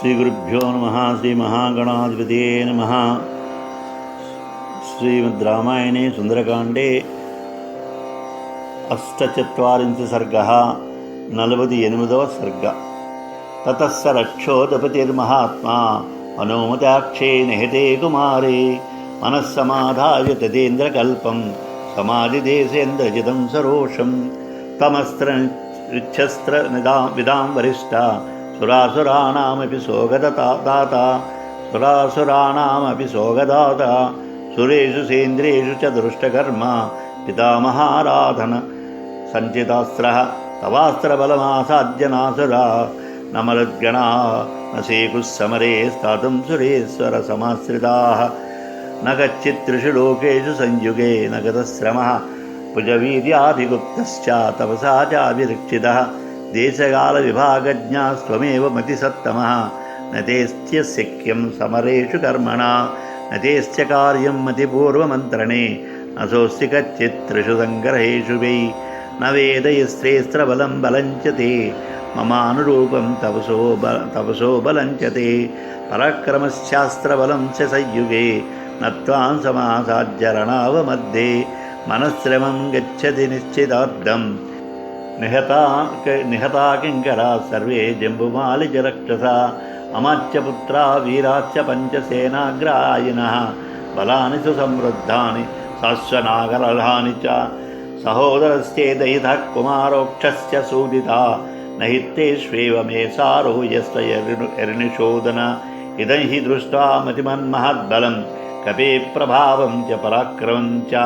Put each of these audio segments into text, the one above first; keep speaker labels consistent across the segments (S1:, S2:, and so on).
S1: श्रीगुरुभ्यो नमः। श्रीमहागणाधिपतये नमः। श्रीमद्रामायणे सुन्दरकाण्डे अष्टचत्वारिंशः सर्गः 48వ सर्ग। ततः स रक्षोदपतिर्महात्मा मनोमदाक्षे निहते कुमारे मनस्समाधाय तदेन्द्रकल्पं समाधिदेशेन्द्रजितं सरोषं तमस्त्रनिच्छस्त्रविदां वरिष्ठा सुरासुराणामपि सोगदाता सुरेषु सेन्द्रेषु च दृष्टकर्मा पितामहाराधन सञ्चितास्त्रः तवास्त्रबलमासाद्य नासुरा नमलद्गणा न सेकुः समरे स्थातुं सुरेश्वरसमाश्रिताः न कच्चित् त्रिषु लोकेषु संयुगे न गतश्रमः भुजवीर्याभिगुप्तश्च तपसा चाभिरक्षितः देशकालविभागज्ञास्त्वमेव मतिसत्तमः न तेऽस्य शक्यं समरेषु कर्मणा न तेऽस्य कार्यं मतिपूर्वमन्त्रणे न सोऽस्ति कच्चित् त्रिषु सङ्ग्रहेषु वै न वेदयस्त्रेस्त्रबलं बलं च ते ममानुरूपं तपसो बलं च ते पराक्रमशास्त्रबलं च संयुगे न त्वां समासाद्य रणावमध्ये मनश्रमं गच्छति निश्चितार्थं निहता किङ्करा सर्वे जम्बुमालिजरक्षसा अमात्यपुत्रा वीराश्च पञ्चसेनाग्रायिनः बलानि सुसमृद्धानि शाश्वनागरलानि च सहोदरस्येदयितः कुमारोक्षस्य सूदिता न हि तेष्वेव मे सारो यस्त्वयर्निशोदन इदं हि दृष्ट्वा मतिमन्महद्बलं कपे प्रभावं च पराक्रमं च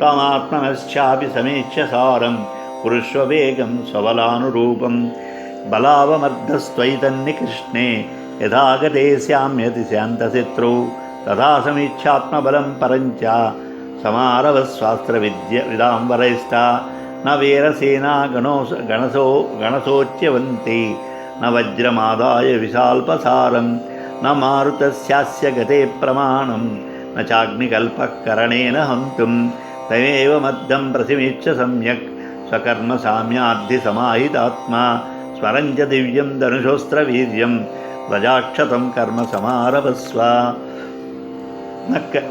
S1: त्वमात्मनश्चापि समीक्ष्य सारं कुरुष्व वेगं स्वबलानुरूपं बलावमर्धस्त्वयितन्निकृष्णे यथा गते स्याम्यति स्यान्तशत्रौ तथा समीक्षात्मबलं परञ्च समारवस्वास्त्रविदां वरैष्ठा न वीरसेना गणसोच्यवन्ति न वज्रमादाय विशाल्पसारं न मारुतस्यास्य गते प्रमाणं न चाग्निकल्पकरणेन हन्तुं तमेव मद्धं प्रसिमीक्ष्य सम्यक् स्वकर्मसाम्याद्धिसमाहितात्मा स्मरं च दिव्यं धनुषोस्त्रवीर्यं व्रजाक्षतं कर्म समारभस्व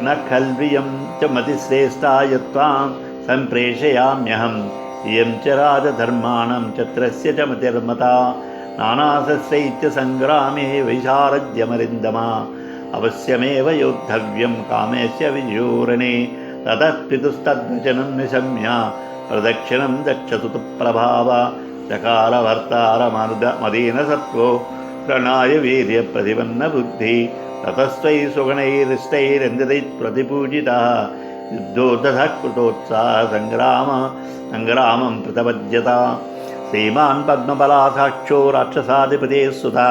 S1: न खल्वियं च मतिश्रेष्ठा यत्त्वां सम्प्रेषयाम्यहम् इयं च राजधर्माणां चत्रस्य च मतिर्मता नानाशस्त्रैश्च सङ्ग्रामे वैशारद्यमरिन्दमा अवश्यमेव योद्धव्यं कामेस्य विजूरणे ततः पितुस्तद्वचनं निशम्य प्रदक्षिणं दक्षसुतप्रभाव चकारभर्तारमदेन सत्त्वो प्रणाय वीर्यप्रतिपन्नबुद्धि ततस्त्वयि सुगणैरिष्टैरन्दितैः युद्धोद्धतः कृतोत्साहसङ्ग्रामं प्रतपद्यता श्रीमान् पद्मबलासाक्षो राक्षसाधिपतेः सुता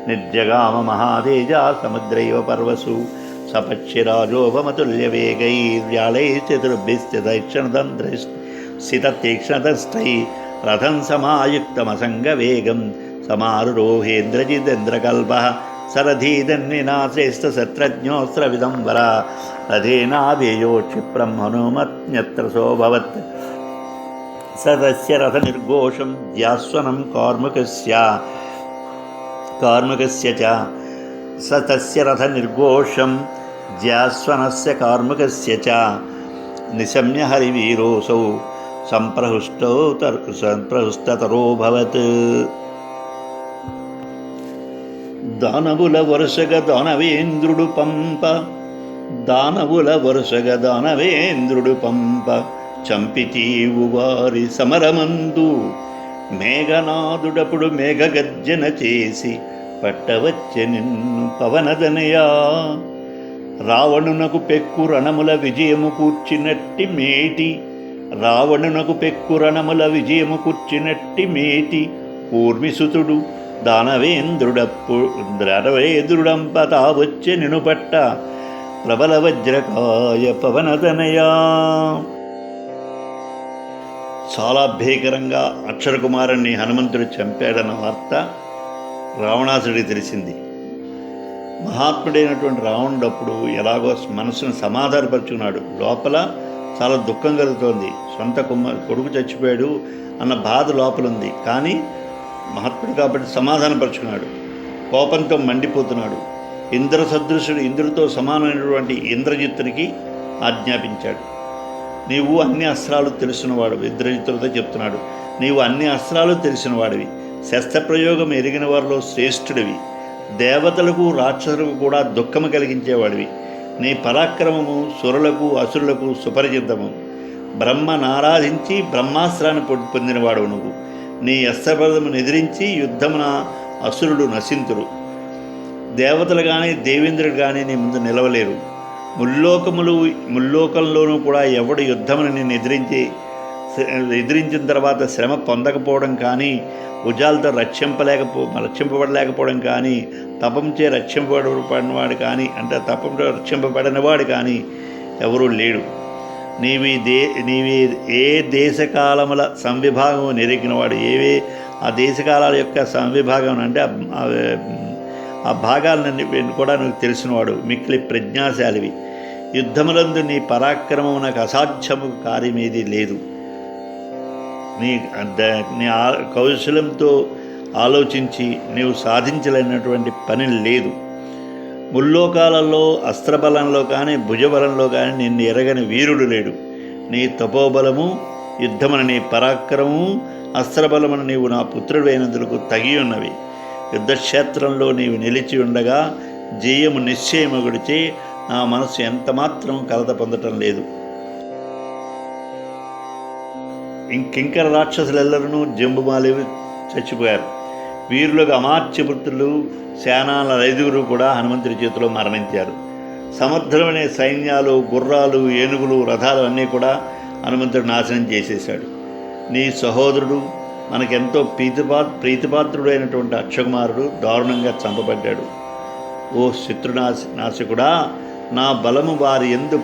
S1: निर्जगाम महातेजा समुद्रैव पर्वसु सपच्छिराजोपमतुल्यवेगैर्व्यालैश्चतुर्भिस्थिततीक्ष्णदंष्ट्रैः रथं समायुक्तमसङ्गवेगं समारुरोहेन्द्रजिदेन्द्रकल्पः सरधीधन्विना श्रेष्ठशत्रज्ञोऽस्त्रविदं वरा रथेनाभियो क्षिप्रं हनुमन्यत्र सोऽभवत् स तस्य रथनिर्घोषं ज्यास्वनं कार्मुकस्य च स तस्य रथनिर्घोषं ज्यास्वनस्य कार्मुकस्य च निशम्य हरिवीरोऽसौ सम्प्रहृष्टतरोऽभवत् దానవుల చంపితీవు వారి సమరమందు మేఘనాదుడపుడు మేఘగర్జన చేసి పట్టవచ్చె నిన్ను పవనదనయా రావణునకు పెక్కు రణముల విజయము కూర్చినట్టి మేటి కూర్మిసుతుడు దానవేంద్రుడంపతా వచ్చె నిను పట్ట ప్రబల వజ్రకాయ పవనదనయా. చాలా భీకరంగా అక్షరకుమారుణ్ణి హనుమంతుడు చంపాడన్న వార్త రావణాసుడికి తెలిసింది. మహాత్ముడైనటువంటి రావణుడు అప్పుడు ఎలాగో మనసును సమాధానపరుచుకున్నాడు. లోపల చాలా దుఃఖం కలుగుతోంది. సొంత కొడుకు చచ్చిపోయాడు అన్న బాధ లోపల ఉంది. కానీ మహాత్ముడు కాబట్టి సమాధానపరుచుకున్నాడు. కోపంతో మండిపోతున్నాడు. ఇంద్ర సదృశుడు ఇంద్రుడితో సమానమైనటువంటి ఇంద్రజిత్తునికి ఆజ్ఞాపించాడు. నీవు అన్ని అస్త్రాలు తెలిసినవాడివి. ఇంద్రజిత్తులతో చెప్తున్నాడు, నీవు అన్ని అస్త్రాలు తెలిసినవాడివి, శస్త్రప్రయోగం ఎరిగిన వారిలో శ్రేష్ఠుడివి, దేవతలకు రాక్షసులకు కూడా దుఃఖము కలిగించేవాడివి. నీ పరాక్రమము సురులకు అసురులకు సుపరిచితము. బ్రహ్మనారాధించి బ్రహ్మాస్త్రాన్ని పొందినవాడు నువ్వు. నీ అస్త్రబలమును ఎదిరించి యుద్ధమున అసురుడు నశింతురు. దేవతలు కానీ దేవేంద్రుడు కానీ నీ ముందు నిలవలేరు. ముల్లోకంలోనూ కూడా ఎవడు యుద్ధమును నిన్ను ఎదిరించిన తర్వాత శ్రమ పొందకపోవడం కానీ, భుజాలతో రక్షింపబడలేకపోవడం కానీ, తపంచే రక్షింపబడినవాడు కానీ, అంటే తపంతో రక్షింపబడినవాడు కానీ ఎవరూ లేడు. నీవి ఏ దేశకాలముల సంవిభాగం నెరిగినవాడు, ఆ దేశకాలాల యొక్క సంవిభాగం అంటే ఆ భాగాలన్నీ కూడా నువ్వు తెలిసినవాడు, మిక్కిలి ప్రజ్ఞాశాలివి. యుద్ధములందు నీ పరాక్రమం నాకు అసాధ్యము కార్యమేది లేదు. నీ కౌశలంతో ఆలోచించి నీవు సాధించలేనటువంటి పని లేదు. ముల్లోకాలలో అస్త్రబలంలో కానీ భుజబలంలో కానీ నిన్ను ఎరగని వీరుడు లేడు. నీ తపోబలము, యుద్ధమున నీ పరాక్రమము, అస్త్రబలమును నీవు నా పుత్రుడైనందుకు తగి ఉన్నవి. యుద్ధక్షేత్రంలో నీవు నిలిచి ఉండగా జయము నిశ్చయమగుడిచే నా మనసు ఎంతమాత్రం కలత పొందటం లేదు. కింకర రాక్షసులెల్లరూ జంబుమాలేవి చచ్చిపోయారు. వీరులకు అమాత్యపుత్రులు సేనాల 5 కూడా హనుమంతుడి చేతిలో మరణించారు. సముద్రమనే సైన్యాలు, గుర్రాలు, ఏనుగులు, రథాలు అన్నీ కూడా హనుమంతుడు నాశనం చేసేశాడు. నీ సహోదరుడు మనకెంతో ప్రీతిపాత్రుడైనటువంటి అక్షకుమారుడు దారుణంగా చంపబడ్డాడు. ఓ శత్రునాశకుడా, నా బలము వారి యందు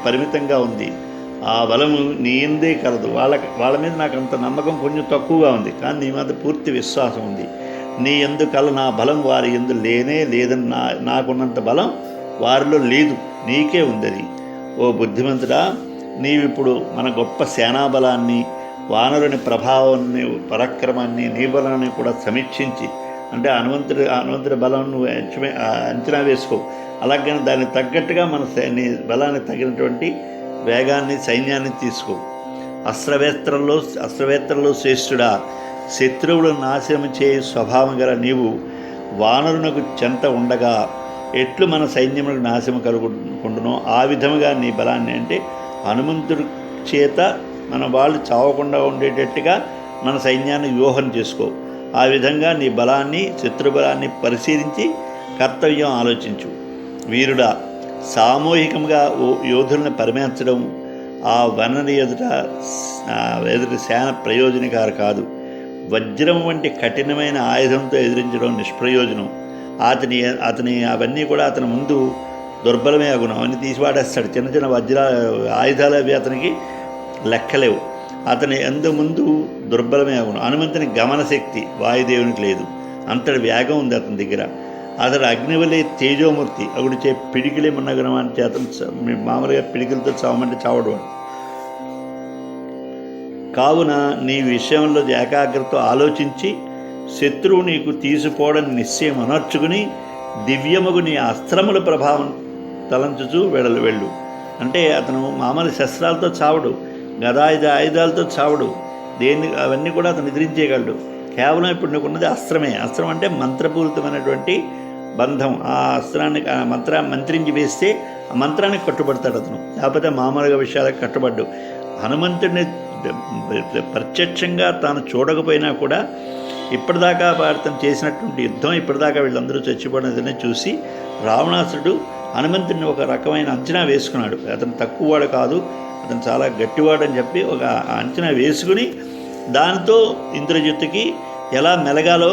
S1: పరిమితంగా ఉంది. ఆ బలము నీ ఎందే కలదు. వాళ్ళ మీద నాకు అంత నమ్మకం కొంచెం తక్కువగా ఉంది, కానీ నీ మీద పూర్తి విశ్వాసం ఉంది. నీ ఎందు నా బలం వారి ఎందు లేదని నాకున్నంత బలం వారిలో లేదు, నీకే ఉంది. ఓ బుద్ధిమంతుడా, నీవిప్పుడు మన గొప్ప సేనాబలాన్ని, వానరుని ప్రభావాన్ని, పరాక్రమాన్ని, నీ బలాన్ని కూడా సమీక్షించి, అంటే హనుమంతుడి బలం నువ్వు అంచనా వేసుకో. అలాగని దానికి తగ్గట్టుగా నీ బలానికి తగినటువంటి వేగాన్ని, సైన్యాన్ని తీసుకో. అస్త్రవేత్తల్లో శ్రేష్ఠుడా, శత్రువులు నాశనం చేయ స్వభావం గల నీవు వానరునకు చెంత ఉండగా ఎట్లు మన సైన్యములకు నాశనం కలుగుకుంటునో ఆ విధముగా నీ బలాన్ని, అంటే హనుమంతుడి చేత మన వాళ్ళు చావకుండా ఉండేటట్టుగా మన సైన్యాన్ని వ్యూహం చేసుకో. ఆ విధంగా నీ బలాన్ని, శత్రుబలాన్ని పరిశీలించి కర్తవ్యం ఆలోచించు. వీరుడా, సామూహికంగా యోధులను పరిమించడం ఆ వనని ఎదుటి సేన ప్రయోజనకారు కాదు. వజ్రం వంటి కఠినమైన ఆయుధంతో ఎదిరించడం నిష్ప్రయోజనం. అతని అవన్నీ కూడా అతని ముందు దుర్బలమే అగును. అవన్నీ తీసివాడేస్తాడు. చిన్న చిన్న ఆయుధాలు అవి అతనికి లెక్కలేవు. అతని ముందు దుర్బలమే అగును. హనుమంతుని గమనశక్తి వాయుదేవునికి లేదు, అంతటి వేగం ఉంది అతని దగ్గర. అతడు అగ్నివలే తేజోమూర్తి అగుడిచే పిడికిలే మున్నగనమని చేత మామూలుగా పిడికిలతో చావమంటే చావడు. కావున నీ విషయంలో ఏకాగ్రతతో ఆలోచించి శత్రువు నీకు తీసిపోవడం నిశ్చయం అనర్చుకుని దివ్యముగు నీ అస్త్రముల ప్రభావం తలంచుచూ వెళ్ళు. అంటే అతను మామూలు శస్త్రాలతో చావడు, ఆయుధాలతో చావడు, అవన్నీ కూడా అతను ఎదిరించేయగలడు. కేవలం ఇప్పుడు నీకున్నది అస్త్రమే. అస్త్రం అంటే మంత్రపూరితమైనటువంటి బంధం. ఆ అస్త్రాన్ని మంత్రించి వేస్తే ఆ మంత్రానికి కట్టుబడతాడు అతను, లేకపోతే మామూలుగా విషయాలకు కట్టుబడ్డు. హనుమంతుడిని ప్రత్యక్షంగా తాను చూడకపోయినా కూడా ఇప్పటిదాకా అతను చేసినటువంటి యుద్ధం, ఇప్పటిదాకా వీళ్ళందరూ చచ్చిపోయినదని చూసి రావణాసురుడు హనుమంతుడిని ఒక రకమైన అంచనా వేసుకున్నాడు. అతను తక్కువవాడు కాదు, అతను చాలా గట్టివాడు అని చెప్పి ఒక అంచనా వేసుకుని దాంతో ఇంద్రజిత్తుకి ఎలా మెలగాలో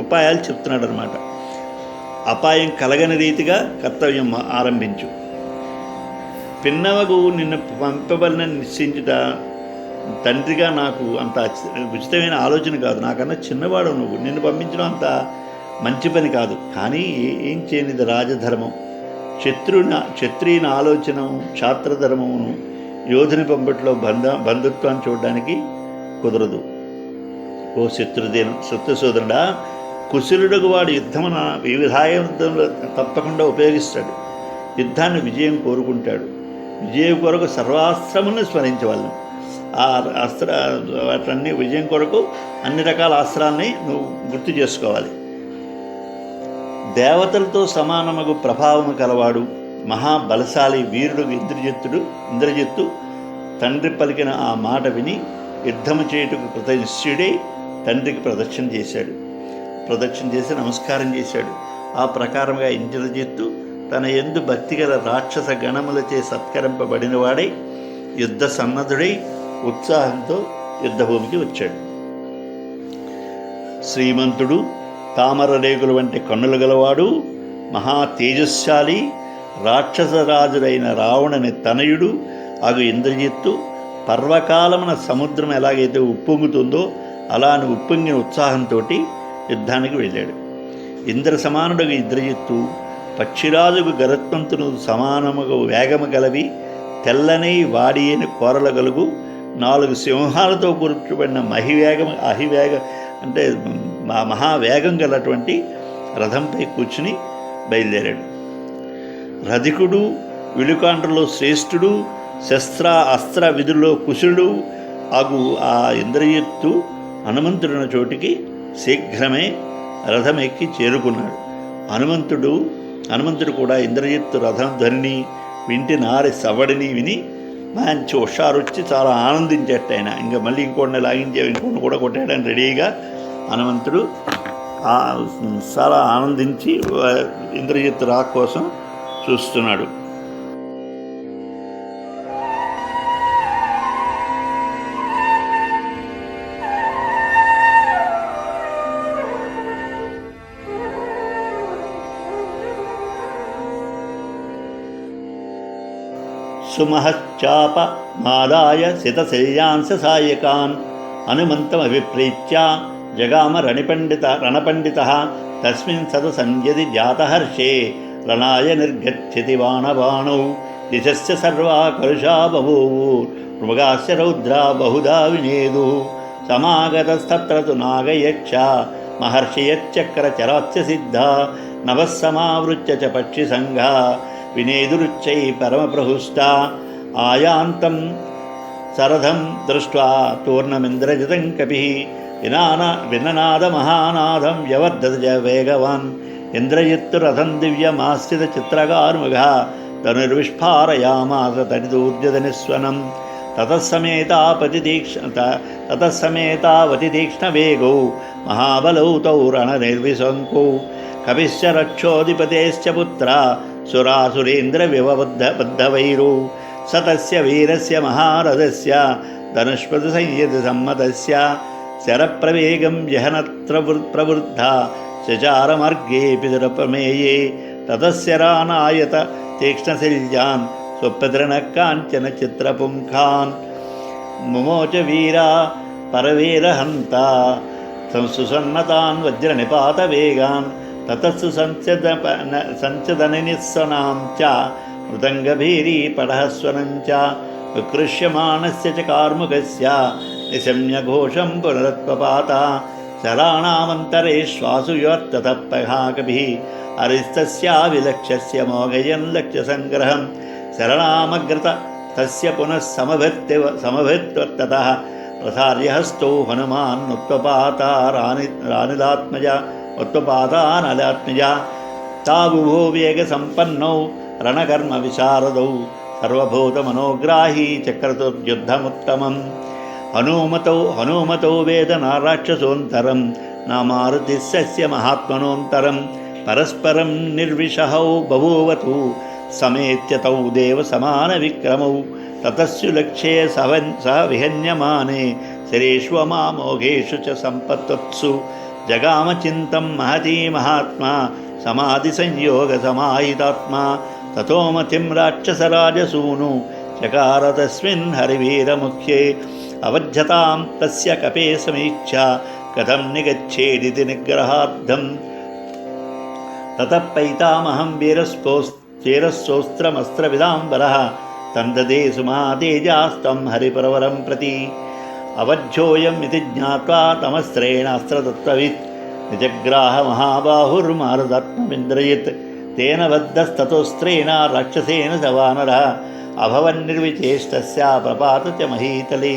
S1: ఉపాయాలు చెప్తున్నాడు అనమాట. అపాయం కలగని రీతిగా కర్తవ్యం ఆరంభించు. పిన్నవకు నిన్ను పంపబడిన నిశ్చయించుట తండ్రిగా నాకు అంత ఉచితమైన ఆలోచన కాదు. నాకన్నా చిన్నవాడు నువ్వు, నిన్ను పంపించడం అంత మంచి పని కాదు. కానీ ఏం చేయనిది రాజధర్మం. క్షత్రియుని ఆలోచన క్షాత్రధర్మమును యోధుని పంపట్లో బంధుత్వాన్ని చూడడానికి కుదరదు. ఓ శత్రుసోదరుడా, కుశలుడుగు వాడు యుద్ధమున వివిధాయుధంలో తప్పకుండా ఉపయోగిస్తాడు. యుద్ధాన్ని విజయం కోరుకుంటాడు. విజయం కొరకు సర్వాస్త్రములను స్మరించవలను. ఆ అస్త్ర వాటన్ని విజయం కొరకు అన్ని రకాల అస్త్రాలని నువ్వు గుర్తు చేసుకోవాలి. దేవతలతో సమానమగు ప్రభావము కలవాడు, మహాబలశాలి వీరుడు ఇంద్రజిత్తు తండ్రి పలికిన ఆ మాట విని యుద్ధము చేయుటకు కృతనిశ్చయుడై తండ్రికి ప్రదక్షిణ చేసి నమస్కారం చేశాడు. ఆ ప్రకారంగా ఇంద్రజిత్తు తన యందు భక్తిగల రాక్షస గణములచే సత్కరింపబడినవాడై యుద్ధ సన్నద్ధుడై ఉత్సాహంతో యుద్ధభూమికి వచ్చాడు. శ్రీమంతుడు, తామర రేగుల వంటి కన్నులు గలవాడు, మహా తేజస్శాలి, రాక్షసరాజుడైన రావణుని తనయుడు అగు ఇంద్రజిత్తు పర్వకాలమున సముద్రం ఎలాగైతే ఉప్పొంగుతుందో అలాని ఉప్పొంగిన ఉత్సాహంతో యుద్ధానికి వెళ్ళాడు. ఇంద్ర సమానుడు ఇంద్రజిత్తు పక్షిరాజుకు గరత్వంతును సమానముగా వేగము గలవి, తెల్లని వాడియని కోరల గలుగు 4 సింహాలతో కూర్చోబడిన అంటే మహావేగం గలటువంటి రథంపై కూర్చుని బయలుదేరాడు. రధికుడు, విలుకాండ్రలో శ్రేష్ఠుడు, శస్త్ర అస్త్ర విధుల్లో కుశలుడు అగు ఆ ఇంద్రజిత్తు హనుమంతుడిన చోటికి శీఘ్రమే రథమెక్కి చేరుకున్నాడు. హనుమంతుడు కూడా ఇంద్రజిత్తు రథం ధ్వనిని వింటి నారి సవ్వడిని విని మంచి హుషారొచ్చి చాలా ఆనందించేట. ఇంకా మళ్ళీ ఇంకోటిని ఇంకోటిని కూడా కొట్టాడని రెడీగా హనుమంతుడు చాలా ఆనందించి ఇంద్రజిత్తు రాక కోసం చూస్తున్నాడు. సుమహశ్చాప మాదాయ సితశల్యాంశ సాయకాన్ హనుమంతమభిప్రీత్య జగామ రణపండిత తస్మిన్ సత సంయది జాతహర్షే రణాయ నిర్గచ్చతి బాణబాణౌ దిశస్య సర్వా కలుషా బభూవు మృగాస్య రౌద్రా బహుదా వినేదు సమాగతస్తత్ర తు నాగయక్ష మహర్షియచ్చక్రచరాస్య సిద్ధ నవస్సమావృత్య చ పక్షిసంఘ వినేదురుచ్చై పరమప్రహుష్ట ఆయాంతం సరథం దృష్ట్వా తూర్ణమింద్రజితం కపిః విననాదమహానాదం వ్యవర్ధత చ వేగవాన్ ఇంద్రజిత్తు దివ్యమాశ్రిత చిత్రకార్ముగ ధనుర్విస్ఫారయామాస తడిదూర్జధనిస్వనం తతస్సమేతావతి తీక్ష్ణవేగౌ మహాబలౌ తౌ రణనిర్విశంకౌ కపిశ్చ రక్షోధిపతేశ్చ పుత్ర సురాసురేంద్ర వివబద్ధవైరౌ సతస్య వీరస్య మహారథస్య ధనుష్పతి సంయతి సమ్మతస్య శరప్రవేగం జహనత్ర ప్రవృద్ధ శచారమార్గే పితరప్రమేయే తతస్య రానాయత తీక్ష్ణశల్యాన్ స్వప్రదృణ కాంచన చిత్రపుంఖాన్ ముమోచ వీరా పరవీరహంత సుసన్నతాన్ వజ్రనిపాత వేగాన్ తతస్సు సంచదనిస్వనాం చ మృదంగభీరీ పడహస్వనం చ వికృష్యమాణస్య చ కార్ముకస్య నిశమ్య ఘోషం పునరత్వపాత శరాణామంతరేష్వాసు యువర్తతః కపిః హరిస్తస్యావిలక్ష్యస్య మోఘయన్ లక్ష్యసంగ్రహం శరణామగ్రత తస్య పునః సమభిత్వత్తతః ప్రసార్యహస్తౌ హనుమాన్ ఉత్పపాతానలాత్మజ తాబుభో వేగసంపన్నౌ రణకర్మ విశారదౌ సర్వభూతమనోగ్రాహీ చక్రతుర్యుద్ధముత్తమం హనుమతో వేదనారాక్షసోంతరం నామారుతిస్య మహాత్మనోంతరం పరస్పరం నిర్విషహౌ బభూవతు సమేత్యతౌ దేవ సమాన విక్రమౌ తతస్సు లక్ష్యే సహ విహన్యమానే శరేష్వమామోఘేషు చ సంపత్వత్సు జగామచింతం మహతీ మహాత్మా సమాధి సంయోగ సమాహితాత్మా తతోమతిం రాక్షసరాజసూను చకార తస్మిన్ హరివీరముఖ్యే అవధ్యతాం తస్య కపే సమీక్ష కథం నిగచ్చేదితి నిగ్రహార్థం తతః పైతామహం వీరస్సోస్త్రమస్త్రవిదాంబరః తందదే సుమహాతేజాస్తం హరిపరవరం ప్రతి అవధ్యోయం ఇది జ్ఞాత్వా తమస్త్రేణాస్త్రతత్వవిత్ నిజగ్రాహ మహాబాహుర్మారుదాత్మమింద్రయత్ తేన బద్ధస్తతోస్త్రేణ రాక్షసేన సవానర అభవన్నిర్విచేష్టస్య ప్రపాత చ మహీతలే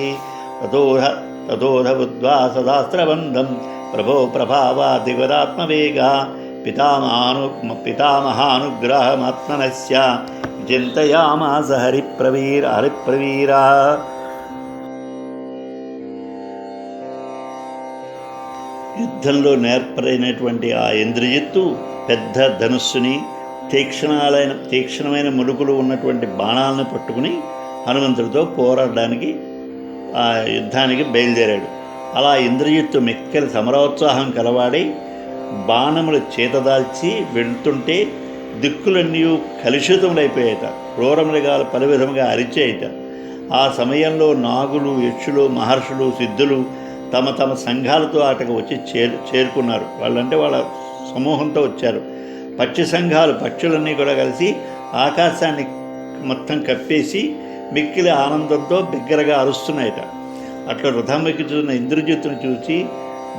S1: తతోధ బుద్ధ్వా సదాస్త్రబంధం ప్రభో ప్రభావాదిగదాత్మవేగ పితామహానుగ్రహమాత్మనస్య చింతయామాస హరిప్రవీరా. యుద్ధంలో నేర్పరైనటువంటి ఆ ఇంద్రజిత్తు పెద్ద ధనుస్సుని తీక్షణమైన ములుకులు ఉన్నటువంటి బాణాలను పట్టుకుని హనుమంతుడితో పోరాడడానికి ఆ యుద్ధానికి బయలుదేరాడు. అలా ఇంద్రజిత్తు మిక్కిలి సమరోత్సాహం కలవాడై బాణములు చేతదాల్చి వెళ్తుంటే దిక్కులన్నీ కలుషితములైపోయాయట. క్రూరమృగాలు పలు విధముగా అరిచేయట. ఆ సమయంలో నాగులు, యక్షులు, మహర్షులు, సిద్ధులు తమ తమ సంఘాలతో అటకు వచ్చి చేరుకున్నారు. వాళ్ళంటే వాళ్ళ సమూహంతో వచ్చారు. పక్షి సంఘాలు, పక్షులన్నీ కూడా కలిసి ఆకాశాన్ని మొత్తం కప్పేసి మిక్కిలి ఆనందంతో బిగ్గరగా అరుస్తున్నాయట. అట్లా రథం ఎక్కుతున్న ఇంద్రజిత్తును చూసి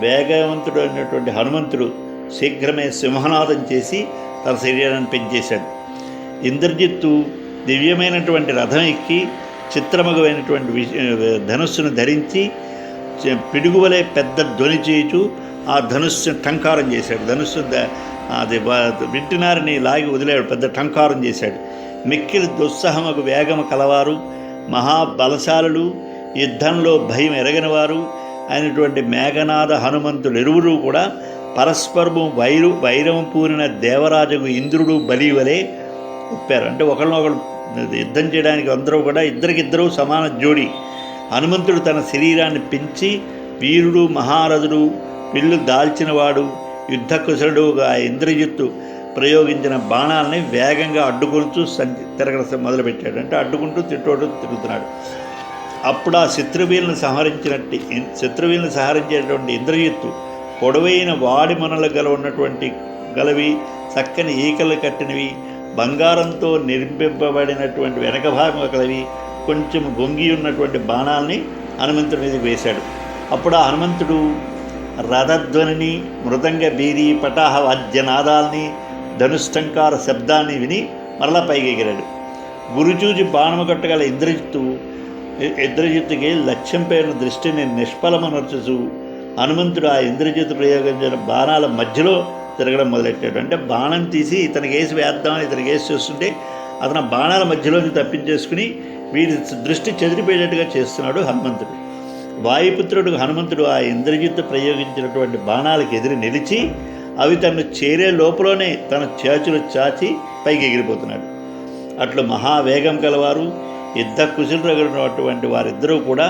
S1: వేగవంతుడు అయినటువంటి హనుమంతుడు శీఘ్రమే సింహనాదం చేసి తన శరీరాన్ని పెంచేశాడు. ఇంద్రజిత్తు దివ్యమైనటువంటి రథం ఎక్కి చిత్రమగమైనటువంటి ధనుస్సును ధరించి పిడుగువలే పెద్ద ధ్వని చేయుచు ఆ ధనుస్సు టంకారం చేశాడు. ధనుస్సు అది వింటినారిని లాగి వదిలాడు. పెద్ద టంకారం చేశాడు. మిక్కిలి దుస్సహమకు వేగము కలవారు, మహాబలశాలులు, యుద్ధంలో భయం ఎరగని వారు అయినటువంటి మేఘనాథ హనుమంతులు ఇరువురు కూడా పరస్పరము వైరము పూరిన దేవరాజుకు ఇంద్రుడు బలి వలె ఒప్పారు. అంటే ఒకరినొకరు యుద్ధం చేయడానికి అందరూ కూడా ఇద్దరికిద్దరూ సమాన జోడి. హనుమంతుడు తన శరీరాన్ని పెంచి వీరుడు, మహారథుడు, విల్లు దాల్చినవాడు, యుద్ధ కుశలుడుగా ఇంద్రజిత్తు ప్రయోగించిన బాణాలని వేగంగా అడ్డుకుంటూ తిరగడం మొదలుపెట్టాడు. అంటే అడ్డుకుంటూ తిరుగుతున్నాడు. అప్పుడు ఆ శత్రువీలను సంహరించేటువంటి ఇంద్రజిత్తు పొడవైన వాడి మనలు గలవి, చక్కని ఈకలు కట్టినవి, బంగారంతో నిర్మింపబడినటువంటి వెనక భాగం కలవి, కొంచెం గొంగి ఉన్నటువంటి బాణాలని హనుమంతుడి మీదకి వేశాడు. అప్పుడు ఆ హనుమంతుడు రథధ్వనిని, మృదంగ బీరి పటాహ వాద్యనాదాల్ని, ధనుష్టంకార శబ్దాన్ని విని మరలా పైకి ఎగిరాడు. గురుచూచి బాణము కట్టగల ఇంద్రజిత్తుకి లక్ష్యం పేరున దృష్టిని నిష్ఫలమనర్చుచు హనుమంతుడు ఆ ఇంద్రజిత్తు ప్రయోగించిన బాణాల మధ్యలో తిరగడం మొదలెట్టాడు. అంటే బాణం తీసి ఇతనికి వేసి వేద్దామని ఇతనికి వేసి చూస్తుంటే అతను బాణాల మధ్యలోంచి తప్పించేసుకుని వీడి దృష్టి చెదిరిపోయేటట్టుగా చేస్తున్నాడు హనుమంతుడు. వాయుపుత్రుడు హనుమంతుడు ఆ ఇంద్రజిత్తు ప్రయోగించినటువంటి బాణాలకు ఎదిరి నిలిచి అవి తను చేరే లోపలనే తన చేతులు చాచి పైకి ఎగిరిపోతున్నాడు. అట్లు మహావేగం కలవారు, యుద్ధ కుశలురైనటువంటి వారిద్దరూ కూడా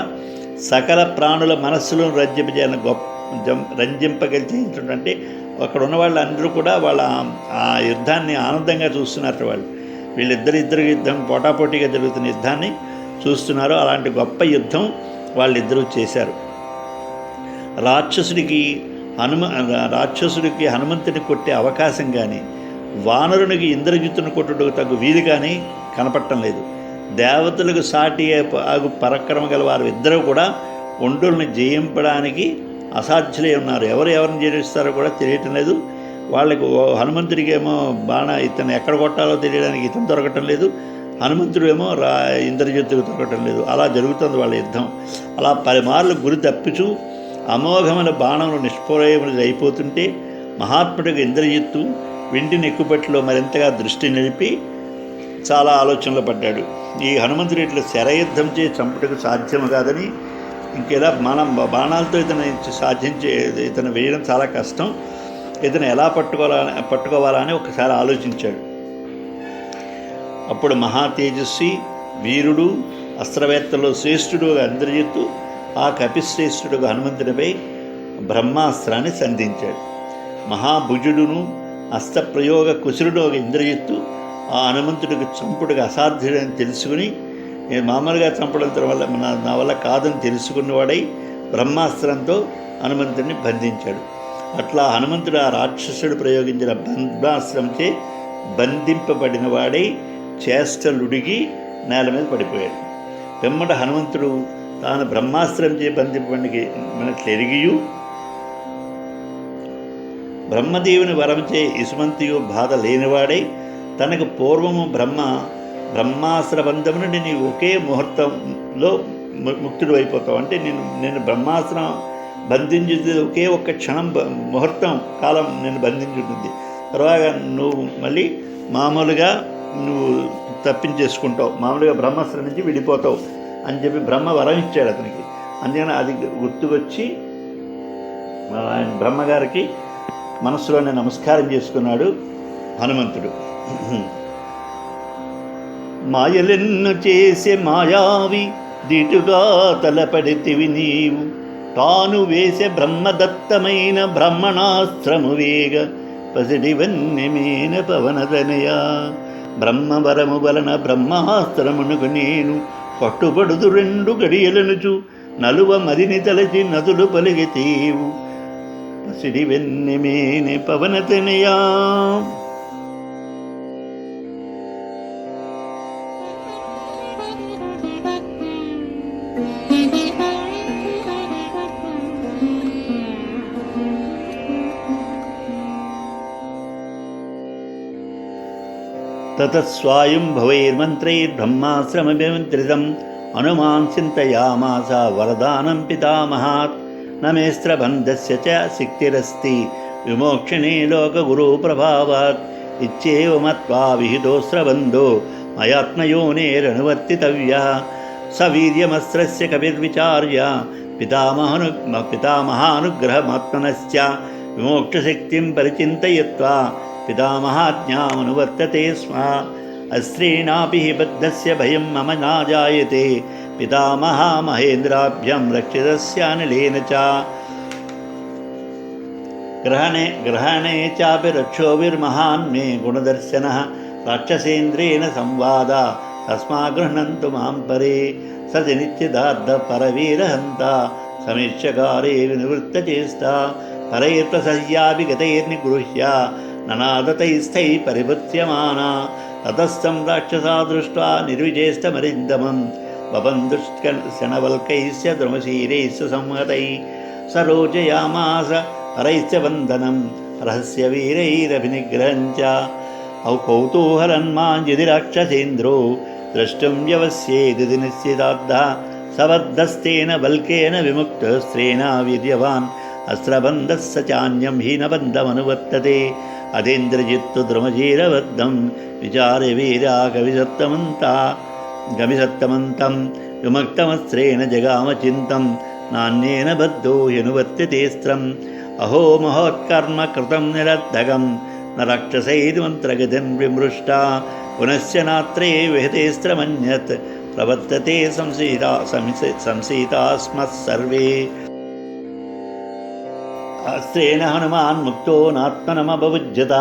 S1: సకల ప్రాణుల మనస్సులను రంజింపగలిచేటువంటి అక్కడ ఉన్న వాళ్ళందరూ కూడా వాళ్ళ ఆ యుద్ధాన్ని ఆనందంగా చూస్తున్నారు. వీళ్ళిద్దరు యుద్ధం పోటాపోటీగా జరుగుతున్న యుద్ధాన్ని చూస్తున్నారు. అలాంటి గొప్ప యుద్ధం వాళ్ళిద్దరూ చేశారు. రాక్షసుడికి హనుమంతుని కొట్టే అవకాశం కానీ, వానరునికి ఇంద్రజిత్తును కొట్టుటకు తగు వీలు కానీ కనపడటం లేదు. దేవతలకు సాటి ఆగు పరక్రమ గల వారు ఇద్దరూ కూడా ఒంటుల్ని జయింపడానికి అసాధ్యులై ఉన్నారు. ఎవరిని జయిస్తారో కూడా తెలియటం లేదు. వాళ్ళకి హనుమంతుడికి ఏమో ఇతను ఎక్కడ కొట్టాలో తెలియడానికి ఇతను దొరకటం లేదు, హనుమంతుడు ఏమో ఇంద్రజిత్తుకు దొరకటం లేదు. అలా జరుగుతుంది వాళ్ళ యుద్ధం. అలా పలుమార్లు గురి తప్పిచూ అమోఘమైన బాణములు నిష్ప్రయోజములు అయిపోతుంటే మహాత్ముడికి ఇంద్రజిత్తు వింటిని ఎక్కుపట్లో మరింతగా దృష్టి నిలిపి చాలా ఆలోచనలు పడ్డాడు. ఈ హనుమంతుడు ఇట్లా శరయుద్ధం చేసి చంపుటకు సాధ్యము కాదని, ఇంకెలా బాణాలతో ఇతను వేయడం చాలా కష్టం, ఇతను ఎలా పట్టుకోవాలని ఒకసారి ఆలోచించాడు. అప్పుడు మహా తేజస్వి, వీరుడు, అస్త్రవేత్తలో శ్రేష్ఠుడు ఇంద్రజిత్తు ఆ కపిశ్రేష్ఠుడు హనుమంతునిపై బ్రహ్మాస్త్రాన్ని సంధించాడు. మహాభుజుడును అస్త్రప్రయోగ కుశలుడు ఇంద్రజిత్తు ఆ హనుమంతుడికి చంపుడికి అసాధ్యుడని తెలుసుకుని, మామూలుగా చంపడం వల్ల నా వల్ల కాదని తెలుసుకున్నవాడై బ్రహ్మాస్త్రంతో హనుమంతుడిని బంధించాడు. అట్లా హనుమంతుడు ఆ రాక్షసుడు ప్రయోగించిన బ్రహ్మాస్త్రంచే బంధింపబడిన వాడై చేష్టలుడిగి నేల మీద పడిపోయాడు. పిమ్మట హనుమంతుడు తాను బ్రహ్మాస్త్రం చే బంధింపబడినట్లు ఎరిగియు బ్రహ్మదేవుని వరంచే ఇసుమంతియు బాధ లేనివాడై తనకు పూర్వము బ్రహ్మాస్త్ర బంధం నుండి నీవు ఒకే ముహూర్తంలో ముక్తుడు అయిపోతావు. అంటే నేను బ్రహ్మాస్త్రం బంధించింది ఒకే ఒక్క క్షణం ముహూర్తం కాలం నేను బంధించుంటుంది. తర్వాత నువ్వు మళ్ళీ మామూలుగా నువ్వు తప్పించేసుకుంటావు, మామూలుగా బ్రహ్మాస్త్రం నుంచి విడిపోతావు అని చెప్పి బ్రహ్మ వరం ఇచ్చాడు అతనికి. అందుకని అది గుర్తుకొచ్చి ఆయన బ్రహ్మగారికి మనస్సులోనే నమస్కారం చేసుకున్నాడు హనుమంతుడు. మాయలెన్ను చేసే మాయావి దిటుగా తలపడితివి నీవు, తాను వేసే బ్రహ్మదత్తమైన బ్రహ్మణాస్త్రము వేగ పసిడివన్నెమేన పవనదనయ. బ్రహ్మవరము వలన బ్రహ్మాస్త్రమునుకు నేను పట్టుబడుదు 2 గడియలనుచు, నలువ మదిని తలచి నదులు పలిగితీవు పసిడివన్నెమేన పవనదనయా. ततस्वायुम्भवैर्मन्त्रैर्ब्रह्माश्रमभिमन्त्रितम् हनुमान् चिन्तयामास वरदानं पितामहात्। न मेऽस्त्रबन्धस्य च सिक्तिरस्ति विमोक्षणे लोकगुरुप्रभावात्। इत्येव मत्वा विहितोऽस्त्रबन्धो मयात्मयोनेरनुवर्तितव्यः। स वीर्यमस्त्रस्य कविर्विचार्य पितामहानुग्रहमात्मनश्च विमोक्षशक्तिं परिचिन्तयित्वा पितामहाज्ञामनुवर्तते स्म। अस्त्रेणापि हि बद्धस्य भयं मम न जायते, पितामहा महेन्द्राभ्यां रक्षितस्यानिलेन च। ग्रहणे चापि रक्षोभिर्महान् मे गुणदर्शनः, राक्षसेन्द्रेण संवादा तस्मात् गृह्णन्तु मां परे। स च निश्चितार्थपरवीरहन्ता समीक्षकारे विनिवृत्तचेष्टा, परैर्प्रसह्यापि गतैर्निगृह्य ननादतैस्थैः परिभृत्यमाना। ततस्तं राक्षसा दृष्ट्वा निर्विचेष्टमरिन्दमं बबन्धुष्कणवल्कैश्च द्रुमशीरैश्च संहतैः। स रोचयामास हरैश्च बन्धनं रहस्यवीरैरभिनिग्रहं च। कौतूहलन्मां यदि राक्षसेन्द्रो द्रष्टुं व्यवस्येदिति निश्चितार्थः। सबद्धस्तेन बल्केन विमुक्तस्त्रेण वीर्यवान् अस्त्रबन्धः स चान्यं हीनबन्धमनुवर्तते। अधीन्द्रजित्तु द्रुमजीरबद्धं विचार्य वीरा गविसत्तमन्तं विमुक्तमस्त्रेण जगामचिन्तं नान्येन बद्धो ह्यनुवर्त्यतेऽस्त्रम्। अहो महोत्कर्म कृतं निरर्धकं न राक्षसैर्मन्त्रगतिं विमृष्टा। पुनश्च नात्रे विहितेऽस्त्रमन्यत् प्रवर्तते संसीता स्म सर्वे। अस्त्रेण हनुमान् मुक्तो नात्मनमबभुज्यत,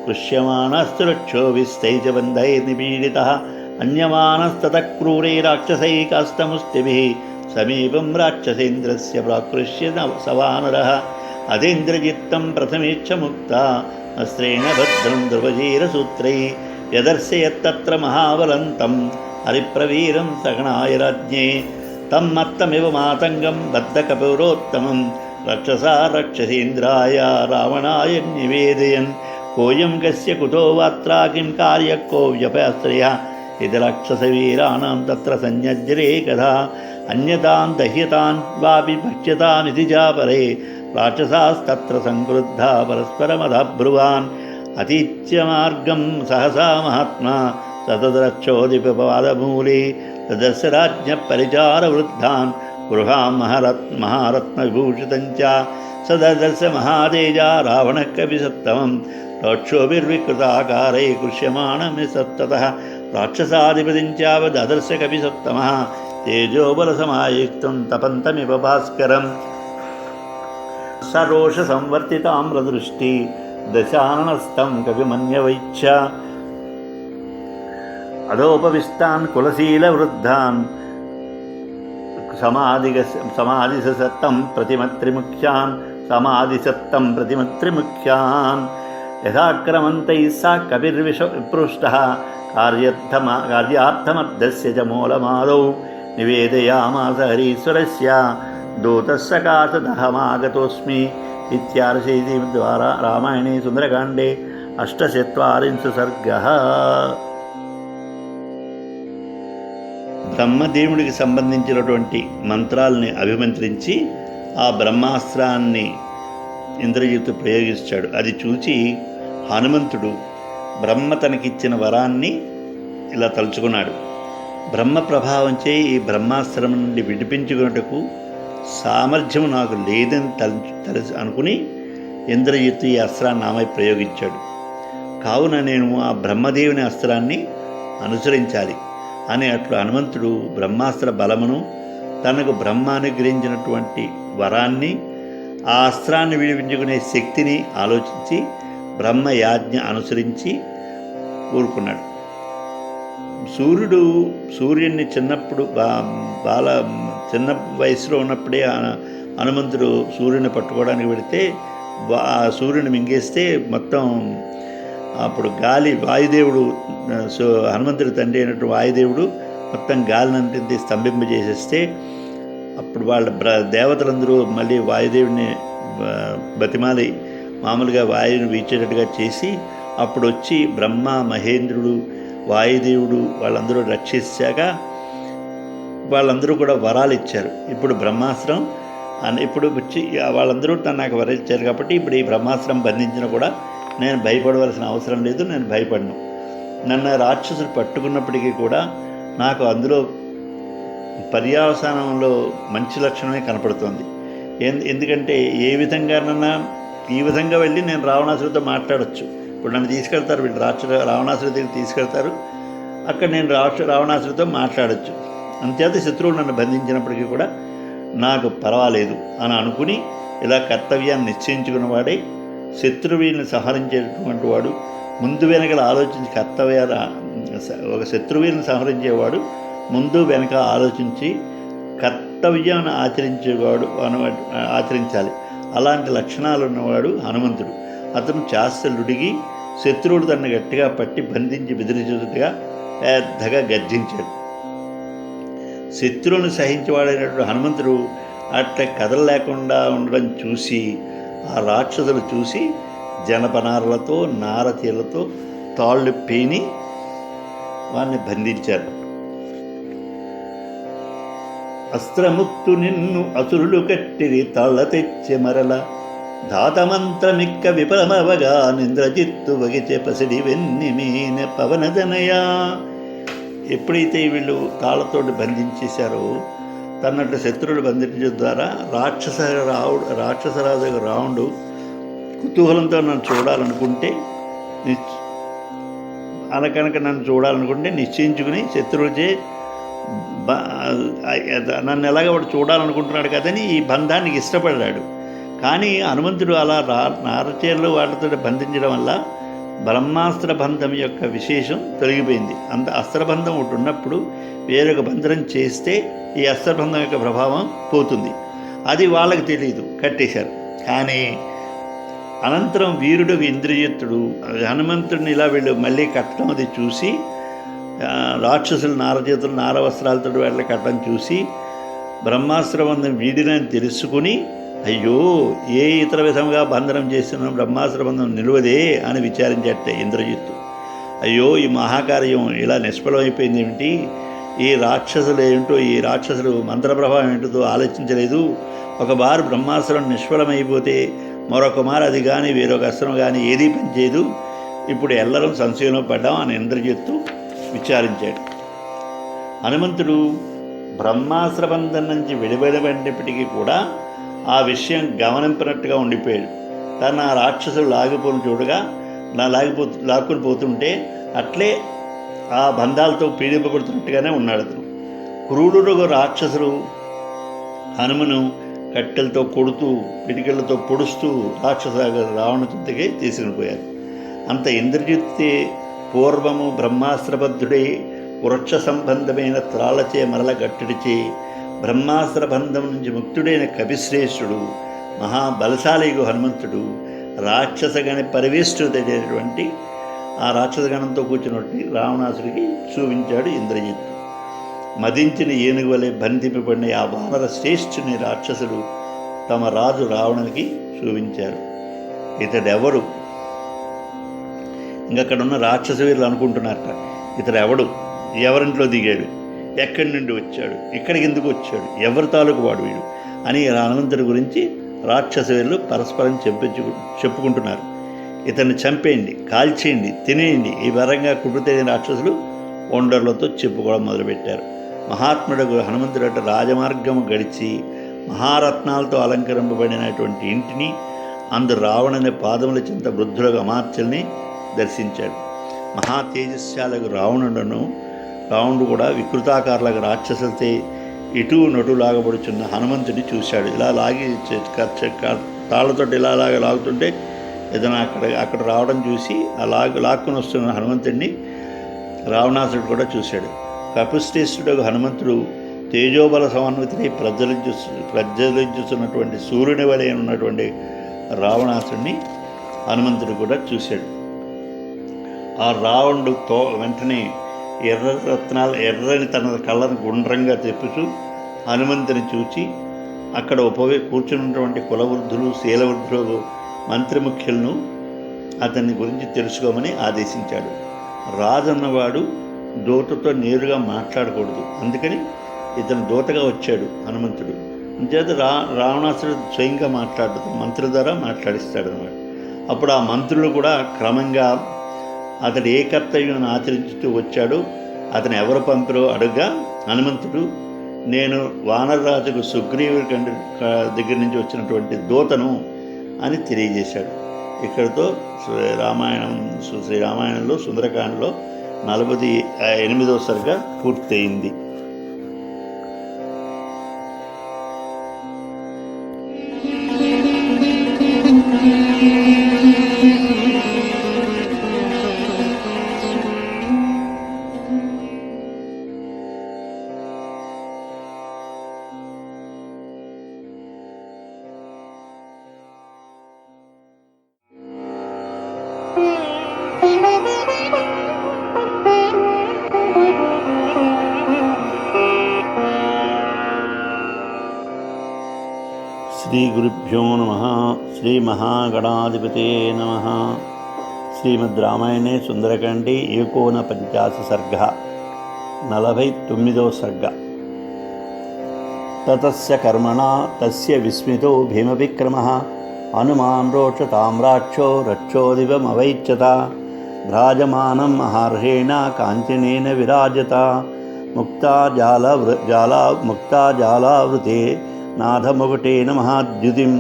S1: कृष्यमाणस्तुरक्षोभिस्तैजबन्धैर्निपीडितः। अन्यमानस्ततः क्रूरै राक्षसैः काष्ठमुष्टिभिः समीपं राक्षसेन्द्रस्य प्राकृष्य सवानरः। अधीन्द्रजित्तं प्रथमेच्छ मुक्ता अस्त्रेण भद्रं ध्रुवजीरसूत्रैः। यदर्शयत्तत्र महाबलन्तं हरिप्रवीरं सगणाय राज्ञे। तं मत्तमिव मातङ्गं बद्धकपूरोत्तमं रक्षसा रक्षसेन्द्राय रावणाय निवेदयन्। कोऽयं कस्य कुतो वात्रा किं कार्यः को व्यपाश्रयः इति राक्षसवीराणां तत्र संयज्रे कथा। अन्यतां दह्यतां वापि भक्ष्यतामिति चापरे राक्षसास्तत्र संक्रुद्धा परस्परमधाब्रुवान्। अतीच्य मार्गं सहसा महात्मा सततरक्षोदिपपादमूले तदस्य राज्ञपरिचारवृद्धान् गृहां महारत्नविभूषितं च। सदर्श महातेजा रावणः कविसत्तमं रोक्षोभिर्विकृताकारैः कृष्यमाणमिसत्ततः। राक्षसाधिपतिं चावदर्श कविसत्तमः तेजोबलसमायुक्तं तपन्तमिव भास्करम्। सरोषसंवर्तिताम्रदृष्टि दशाननस्तं कविमन्यवैच्छ। अधोपविष्टान् कुलशीलवृद्धान् समाधिसत्तं प्रतिमत्रिमुख्यान् यथाक्रमन्तैः सा कविर्विपृष्टः। कार्यार्थमर्धस्य च मूलमादौ निवेदयामास हरीश्वरस्य। दूतः सकाशदहमागतोऽस्मि ఇత్యార్షేది ద్వారా రామాయణే సుందరకాండే 8 సర్గः. బ్రహ్మదేవుడికి సంబంధించినటువంటి మంత్రాలని అభిమంత్రించి ఆ బ్రహ్మాస్త్రాన్ని ఇంద్రజిత్తు ప్రయోగిస్తాడు. అది చూచి హనుమంతుడు బ్రహ్మ తనకిచ్చిన వరాన్ని ఇలా తలుచుకున్నాడు. బ్రహ్మ ప్రభావంచే ఈ బ్రహ్మాస్త్రం నుండి విడిపించుకున్నట్టుకు సామర్థ్యం నాకు లేదని తలసి అనుకుని ఇంద్రజిత్తు ఈ అస్త్రాన్ని ఆమె ప్రయోగించాడు. కావున నేను ఆ బ్రహ్మదేవుని అస్త్రాన్ని అనుసరించాలి అని అట్లు హనుమంతుడు బ్రహ్మాస్త్ర బలమును, తనకు బ్రహ్మ అనుగ్రహించినటువంటి వరాన్ని, ఆ అస్త్రాన్ని విడిపించుకునే శక్తిని ఆలోచించి బ్రహ్మయాజ్ఞ అనుసరించి ఊరుకున్నాడు. సూర్యుడిని చిన్నప్పుడు చిన్న వయసులో ఉన్నప్పుడే హనుమంతుడు సూర్యుని పట్టుకోవడానికి వెళితే సూర్యుని మింగేస్తే మొత్తం అప్పుడు వాయుదేవుడు హనుమంతుడి తండ్రి అయినట్టు వాయుదేవుడు మొత్తం గాలినంటింది స్తంభింపజేసేస్తే అప్పుడు వాళ్ళ దేవతలందరూ మళ్ళీ వాయుదేవుడిని బతిమాలి మామూలుగా వాయువుని వీచేటట్టుగా చేసి అప్పుడు వచ్చి బ్రహ్మ, మహేంద్రుడు, వాయుదేవుడు వాళ్ళందరూ రక్షించాక వాళ్ళందరూ కూడా వరాలు ఇచ్చారు. ఇప్పుడు బ్రహ్మాస్త్రం ఇప్పుడు వచ్చి వాళ్ళందరూ నాకు వరం ఇచ్చారు కాబట్టి ఇప్పుడు ఈ బ్రహ్మాస్త్రం బంధించిన కూడా నేను భయపడవలసిన అవసరం లేదు, నేను భయపడను. నన్ను రాక్షసుడు పట్టుకున్నప్పటికీ కూడా నాకు అందులో పర్యావసానంలో మంచి లక్షణమే కనపడుతుంది. ఎందుకంటే ఏ విధంగానన్నా ఈ విధంగా వెళ్ళి నేను రావణాసుడితో మాట్లాడచ్చు. ఇప్పుడు నన్ను తీసుకెళ్తారు, వీళ్ళు రావణాసుడి దగ్గర తీసుకెళ్తారు, అక్కడ నేను రావణాసుడితో మాట్లాడచ్చు. అంతేత శత్రువులు నన్ను బంధించినప్పటికీ కూడా నాకు పర్వాలేదు అని అనుకుని ఇలా కర్తవ్యాన్ని నిశ్చయించుకున్నవాడే శత్రువుని సంహరించేటటువంటి వాడు. ముందు వెనకలు ఆలోచించి ఒక శత్రువుని సంహరించేవాడు ముందు వెనక ఆలోచించి కర్తవ్యాన్ని ఆచరించాలి. అలాంటి లక్షణాలు ఉన్నవాడు హనుమంతుడు. అతను శాస్త్రుడికి శత్రువుడు తనను గట్టిగా పట్టి బంధించి బెదిరించేట్టుగా పెద్దగా గర్జించాడు. శత్రువును సహించేవాడైనటువంటి హనుమంతుడు అట్లా కదలలేకుండా ఉండడం చూసి ఆ రాక్షసులు చూసి జనపనారలతో నారతీలతో తాళ్ళు పేని వారిని బంధించారు. అస్త్రముక్తు నిన్ను అసురులు కట్టిరి తాళ్ళ తెచ్చే మరల ధాతమంత్రమిక్క విఫలమవగా నింద్రజిత్తు వగిచే పసిడి వెన్నెమీన పవనదనయా. ఎప్పుడైతే వీళ్ళు తాళ్ళతోటి బంధించేశారో తన్నట్టు శత్రువులు బంధించడం ద్వారా రాక్షసరాజు రావణుడు కుతూహలంతో నన్ను చూడాలనుకుంటే నన్ను చూడాలనుకుంటే నిశ్చయించుకుని శత్రువుచే నన్ను ఎలాగ వాడు చూడాలనుకుంటున్నాడు కదని ఈ బంధానికి ఇష్టపడ్డాడు. కానీ హనుమంతుడు అలా నారచీరలు వాటితో బంధించడం వల్ల బ్రహ్మాస్త్ర బంధం యొక్క విశేషం తొలగిపోయింది. అంత అస్త్రబంధం ఒకటి ఉన్నప్పుడు వేరొక బంధనం చేస్తే ఈ అస్త్రబంధం యొక్క ప్రభావం పోతుంది. అది వాళ్ళకి తెలియదు, కట్టేశారు. కానీ అనంతరం వీరుడు ఇంద్రజిత్తుడు హనుమంతుడిని ఇలా వీళ్ళు మళ్ళీ కట్టడం అది చూసి రాక్షసులు నారచేతులు నారవస్త్రాలతో వీళ్ళ కట్టడం చూసి బ్రహ్మాస్త్రబంధం వీడినని తెలుసుకుని అయ్యో ఏ ఇతర విధంగా బంధనం చేస్తున్న బ్రహ్మాస్త్రబంధం నిలువదే అని విచారించట్టే ఇంద్రజిత్తు. అయ్యో ఈ మహాకార్యం ఇలా నిష్ఫలమైపోయింది ఏమిటి, ఈ రాక్షసులు ఏంటో, ఈ రాక్షసులు మంత్రప్రభావం ఏంటో ఆలోచించలేదు. ఒకమారు బ్రహ్మాస్త్రం నిష్ఫలమైపోతే మరొక మారు అది కానీ వేరొక అస్త్రం కానీ ఏదీ పనిచేయదు, ఇప్పుడు ఎల్లరం సంశయంలో పడ్డాం అని ఇంద్రజిత్తు విచారించాడు. హనుమంతుడు బ్రహ్మాస్త్రబంధం నుంచి విడిపడినప్పటికీ కూడా ఆ విషయం గమనింపినట్టుగా ఉండిపోయాడు. తను ఆ రాక్షసులు లాగిపోని చూడగా లాక్కుని పోతుంటే అట్లే ఆ బంధాలతో పీడింపబడుతున్నట్టుగానే ఉన్నాడు అతను. క్రూరుడు రాక్షసులు హనుమను కట్టెలతో కొడుతూ పిడికిళ్లతో పొడుస్తూ రాక్షస రావణ చుట్టకే తీసుకునిపోయారు. అంత ఇంద్రజిత్తే పూర్వము బ్రహ్మాస్త్రబద్ధుడై వృక్ష సంబంధమైన త్రాళ్ళచే మరల గట్టుడిచే బ్రహ్మాస్త్రబంధం నుంచి ముక్తుడైన కపిశ్రేష్ఠుడు మహాబలశాలిగు హనుమంతుడు రాక్షసగణ పరివేష్టుడైనటువంటి ఆ రాక్షసగణంతో కూర్చున్నట్టు రావణాసుడికి చూపించాడు ఇంద్రజిత్తు. మదించిన ఏనుగు వలె బంధింపబడిన ఆ వానర శ్రేష్ఠుని రాక్షసుడు తమ రాజు రావణునికి చూపించారు. ఇతడెవడు? ఇంకక్కడ ఉన్న రాక్షస వీరులు అనుకుంటున్నారట, ఇతడు ఎవడు, ఎవరింట్లో దిగాడు, ఎక్కడి నుండి వచ్చాడు, ఇక్కడికి ఎందుకు వచ్చాడు, ఎవరి తాలూకు వాడు వీడు అని హనుమంతుడి గురించి రాక్షస వీరులు పరస్పరం చెప్పుకుంటున్నారు. ఇతన్ని చంపేయండి, కాల్చేయండి, తినేయండి, ఈ వరంగా కుటుంబ రాక్షసులు ఒండర్లతో చెప్పుకోవడం మొదలుపెట్టారు. మహాత్ముడు హనుమంతుడట రాజమార్గము గడిచి మహారత్నాలతో అలంకరింపబడినటువంటి ఇంటిని, అందు రావణుని పాదముల చెంత వృద్ధులకు అమాత్యుల్ని దర్శించాడు. మహా తేజస్శాలకు రావణుడు కూడా వికృతాకారులకు రాక్షసులతో ఇటు నటు లాగబడుచున్న హనుమంతుడిని చూశాడు. ఇలా లాగి తాళ్లతోటి ఇలా లాగుతుంటే ఏదైనా అక్కడ రావడం చూసి ఆ లాక్కుని వస్తున్న హనుమంతుడిని రావణాసుడు కూడా చూశాడు. కపిశ్రేష్ఠుడు హనుమంతుడు తేజోబల సమన్వితుడై ప్రజ్వలించుతున్నటువంటి సూర్యుని వలె ఉన్నటువంటి రావణాసుడిని హనుమంతుడు కూడా చూశాడు. ఆ రావణుడితో వెంటనే ఎర్రని తన కళ్ళను గుండ్రంగా తెప్పుచూ హనుమంతుని చూచి అక్కడ కూర్చున్నటువంటి కులవృద్ధులు, శీలవృద్ధులు, మంత్రిముఖ్యులను అతని గురించి తెలుసుకోమని ఆదేశించాడు. రాజన్నవాడు దూతతో నేరుగా మాట్లాడకూడదు, అందుకని ఇతను దూతగా వచ్చాడు హనుమంతుడు. అంతేత రావణాసుడు స్వయంగా మాట్లాడుతూ మంత్రుల ద్వారా మాట్లాడిస్తాడు అన్నమాట. అప్పుడు ఆ మంత్రులు కూడా క్రమంగా అతడు ఏ కర్తవ్యం ఆచరించుతూ వచ్చాడు, అతను ఎవరు పంపిరో అడుగ్గా హనుమంతుడు నేను వానరరాజుకు సుగ్రీవుడి దగ్గర నుంచి వచ్చినటువంటి దూతను అని తెలియజేశాడు. ఇక్కడితో శ్రీరామాయణంలో సుందరకాండలో 48వ సర్గ పూర్తయింది. శ్రీ గురుభ్యో నమః. శ్రీ మహాగణాధిపతే నమః. శ్రీమద్ రామాయణే సుందరకాండే 49 సర్గ 49వ సర్గ. తతస్య కర్మణా తస్య విస్మితో భీమవిక్రమః హనుమాన్ రోషతామ్రాక్షో రక్షోదివమవైచ్యత భ్రాజమానం మహార్హేణ కాంచనేన విరాజత ముక్తాజాలావృతే నాథముకుటేన మహాద్యుతిం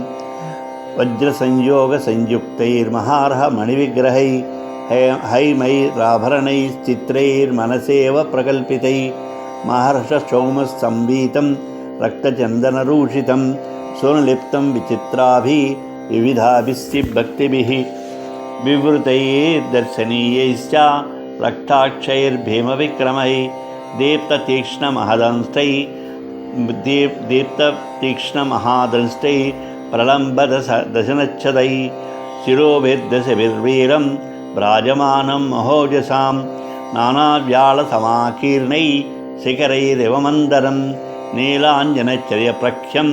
S1: వజ్రసంయోగసంయుక్తైర్మహార్హమణివిగ్రహై హైమైరాభరణైశ్చిత్రైర్మనసేవ ప్రకల్పితై మహర్షసౌమస్సంవీతం రక్తచందనరూషితం సునిలిప్తం విచిత్రాభివిధాభిస్తిభక్తిభిః వివృతైర్దర్శనీయైశ్చ రక్తాక్షైర్భీమవిక్రమై దీప్తతీక్ష్ణమహాదంష్టై ప్రలంబదశనచ్చదై శిరోభిర్దశభిర్వీరం భ్రాజమానం మహోజసాం నానావ్యాళసమాకీర్ణై శిఖరైరివమందరం నీలాంజనచర్యప్రఖ్యం